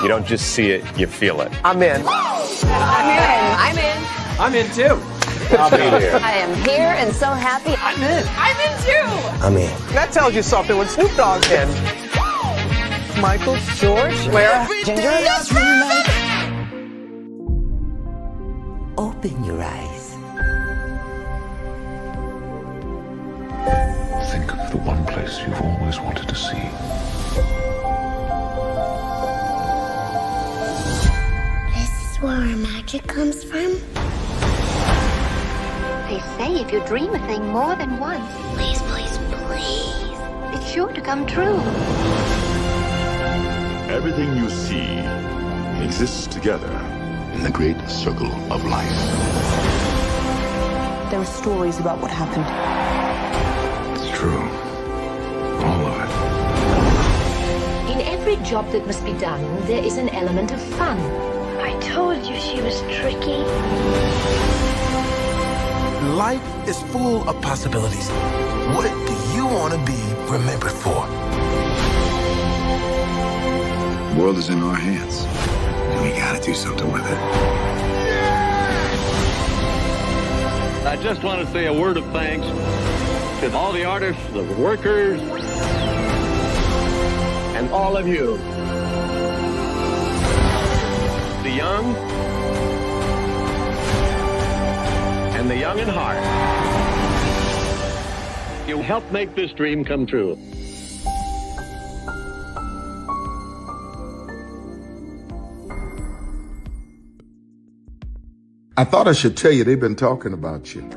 [SPEAKER 6] You don't just see it, you feel it.
[SPEAKER 10] I'm in.
[SPEAKER 26] I'm in.
[SPEAKER 10] I'm in too.
[SPEAKER 6] I'll be there.
[SPEAKER 26] I am here and so happy.
[SPEAKER 10] I'm in.
[SPEAKER 26] I'm in too.
[SPEAKER 10] I'm in. That tells you something when Snoop Dogg's in. Michael, George, Lara, Ginger.
[SPEAKER 5] Open your eyes.
[SPEAKER 14] Think of the one place you've always wanted to see.
[SPEAKER 12] This is where our magic comes from.
[SPEAKER 13] They say if you dream a thing more than once,
[SPEAKER 12] Please, please, please.
[SPEAKER 13] it's sure to come true.
[SPEAKER 14] Everything you see exists together in the great circle of life.
[SPEAKER 9] There were stories about what happened.
[SPEAKER 14] It's true. All of it.
[SPEAKER 15] In every job that must be done, there is an element of fun.
[SPEAKER 12] I told you she was tricky.
[SPEAKER 16] Life is full of possibilities. What do you want to be remembered for?
[SPEAKER 11] The world is in our hands, and we gotta do something with it.
[SPEAKER 17] I just want to say a word of thanks to all the artists, the workers, and all of you. The young and the young in heart. You helped make this dream come true.
[SPEAKER 27] I thought I should tell you they've been talking about you.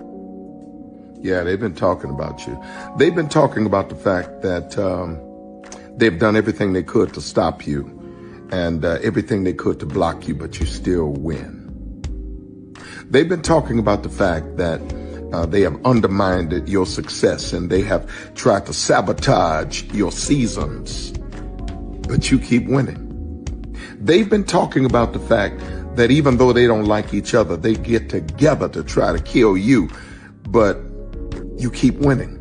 [SPEAKER 27] Yeah, they've been talking about you. They've been talking about the fact that they've done everything they could to stop you and everything they could to block you, but you still win. They've been talking about the fact that they have undermined your success and they have tried to sabotage your seasons, but you keep winning. They've been talking about the fact that even though they don't like each other, they get together to try to kill you, but you keep winning.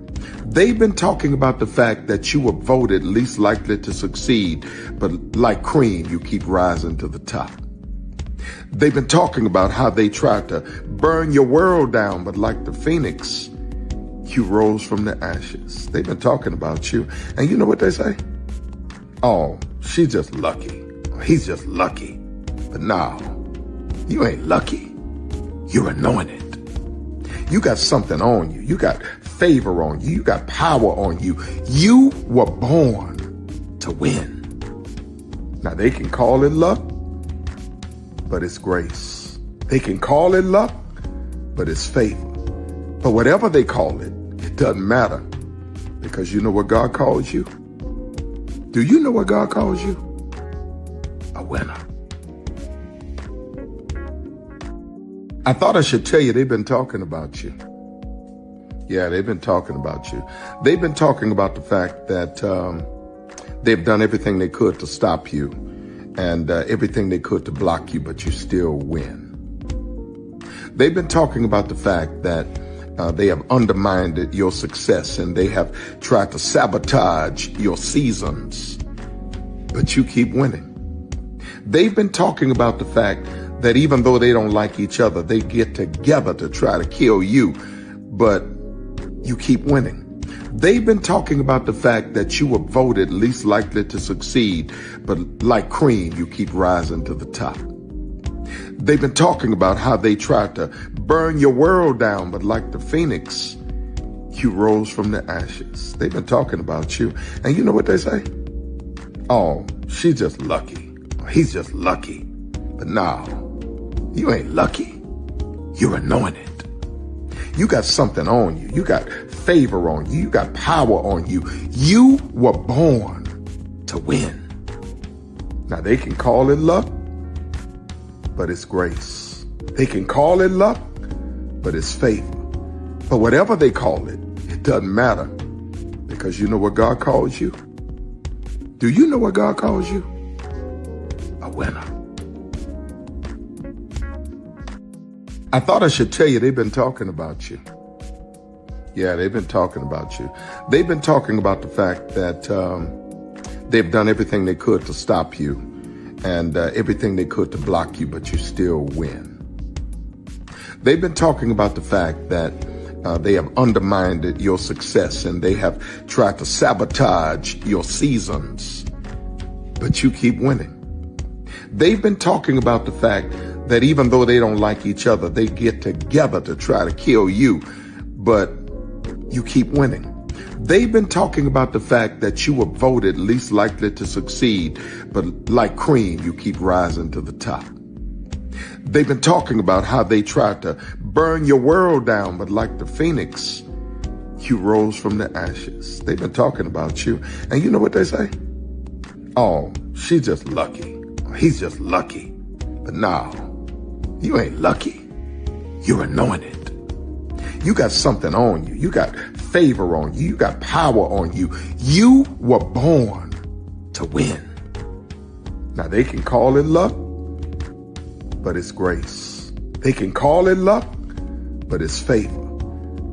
[SPEAKER 27] They've been talking about the fact that you were voted least likely to succeed, but like cream, you keep rising to the top. They've been talking about how they tried to burn your world down, but like the phoenix, you rose from the ashes. They've been talking about you, and you know what they say? Oh, she's just lucky. He's just lucky. But no, you ain't lucky. You're anointed. You got something on you. You got favor on you. You got power on you. You were born to win. Now, they can call it luck, but it's grace. They can call it luck, but it's favor. But whatever they call it, it doesn't matter, because you know what God calls you? Do you know what God calls you? A winner. I thought I should tell you they've been talking about you. Yeah, they've been talking about you. They've been talking about the fact that they've done everything they could to stop you and everything they could to block you, but you still win. They've been talking about the fact that they have undermined your success and they have tried to sabotage your seasons, but you keep winning. They've been talking about the fact that even though they don't like each other, they get together to try to kill you, but you keep winning. They've been talking about the fact that you were voted least likely to succeed, but like cream, you keep rising to the top. They've been talking about how they tried to burn your world down, but like the phoenix, you rose from the ashes. They've been talking about you, and you know what they say? Oh, she's just lucky. He's just lucky. But no, you ain't lucky. You're anointed. You got something on you. You got favor on you. You got power on you. You were born to win. Now, they can call it luck, but it's grace. They can call it luck, but it's favor. But whatever they call it, it doesn't matter, because you know what God calls you? Do you know what God calls you? A winner. I thought I should tell you they've been talking about you. Yeah, they've been talking about you. They've been talking about the fact that they've done everything they could to stop you and everything they could to block you, but you still win. They've been talking about the fact that they have undermined your success and they have tried to sabotage your seasons, but you keep winning. They've been talking about the fact that even though they don't like each other, they get together to try to kill you, but you keep winning. They've been talking about the fact that you were voted least likely to succeed, but like cream, you keep rising to the top. They've been talking about how they tried to burn your world down, but like the phoenix, you rose from the ashes. They've been talking about you, and you know what they say? Oh, she's just lucky. He's just lucky. But no, you ain't lucky. You're anointed. You got something on you. You got favor on you. You got power on you. You were born to win. Now, they can call it luck, but it's grace. They can call it luck, but it's favor.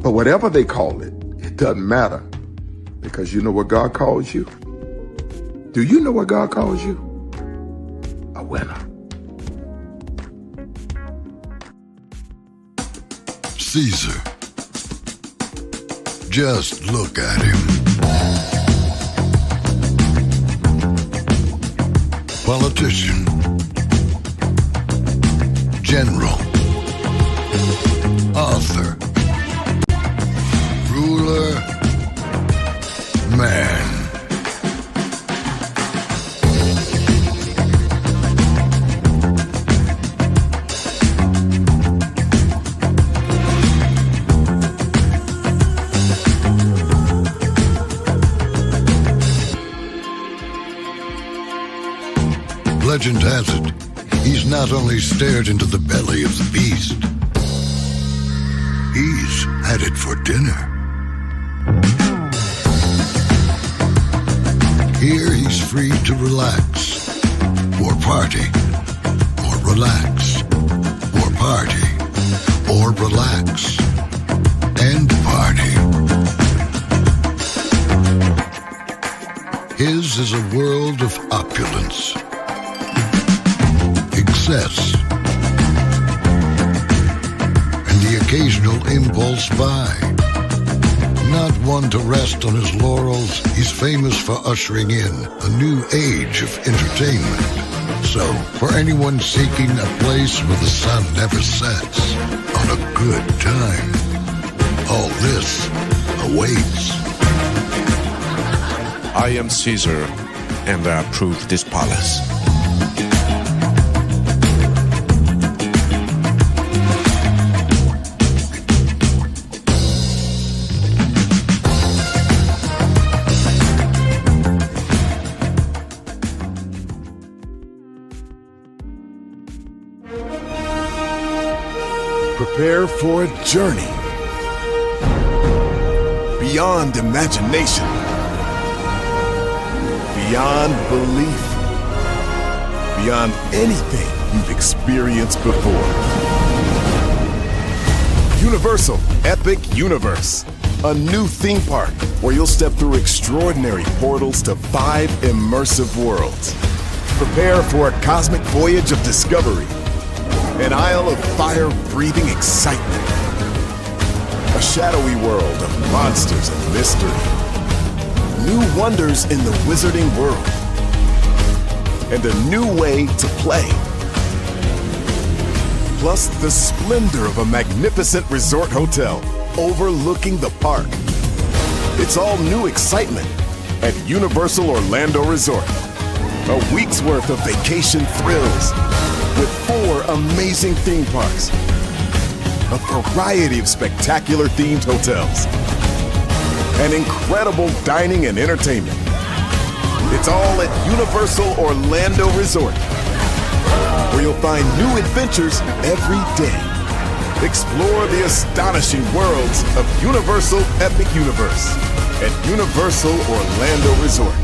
[SPEAKER 27] But whatever they call it, it doesn't matter, because you know what God calls you? Do you know what God calls you? A winner.
[SPEAKER 1] Caesar. Just look at him. Politician. General. Author. Ruler. Man. Legend has it, he's not only stared into the belly of the beast, he's had it for dinner. Here he's free to relax, or party, or relax, or party, or relax, and party. is a world of opulence, excess, and the occasional impulse buy. Not one to rest on his laurels, he's famous for ushering in a new age of entertainment. So, for anyone seeking a place where the sun never sets on a good time, all this awaits.
[SPEAKER 4] I am Caesar, and I approve this palace.
[SPEAKER 18] Prepare for a journey beyond imagination, beyond belief, beyond anything you've experienced before. Universal Epic Universe, a new theme park where you'll step through extraordinary portals to 5 immersive worlds. Prepare for a cosmic voyage of discovery, an isle of fire-breathing excitement, a shadowy world of monsters and mystery, new wonders in the wizarding world, and a new way to play. Plus the splendor of a magnificent resort hotel overlooking the park. It's all new excitement at Universal Orlando Resort. A week's worth of vacation thrills with 4 amazing theme parks, a variety of spectacular themed hotels, and incredible dining and entertainment. It's all at Universal Orlando Resort, where you'll find new adventures every day. Explore the astonishing worlds of Universal Epic Universe at Universal Orlando Resort.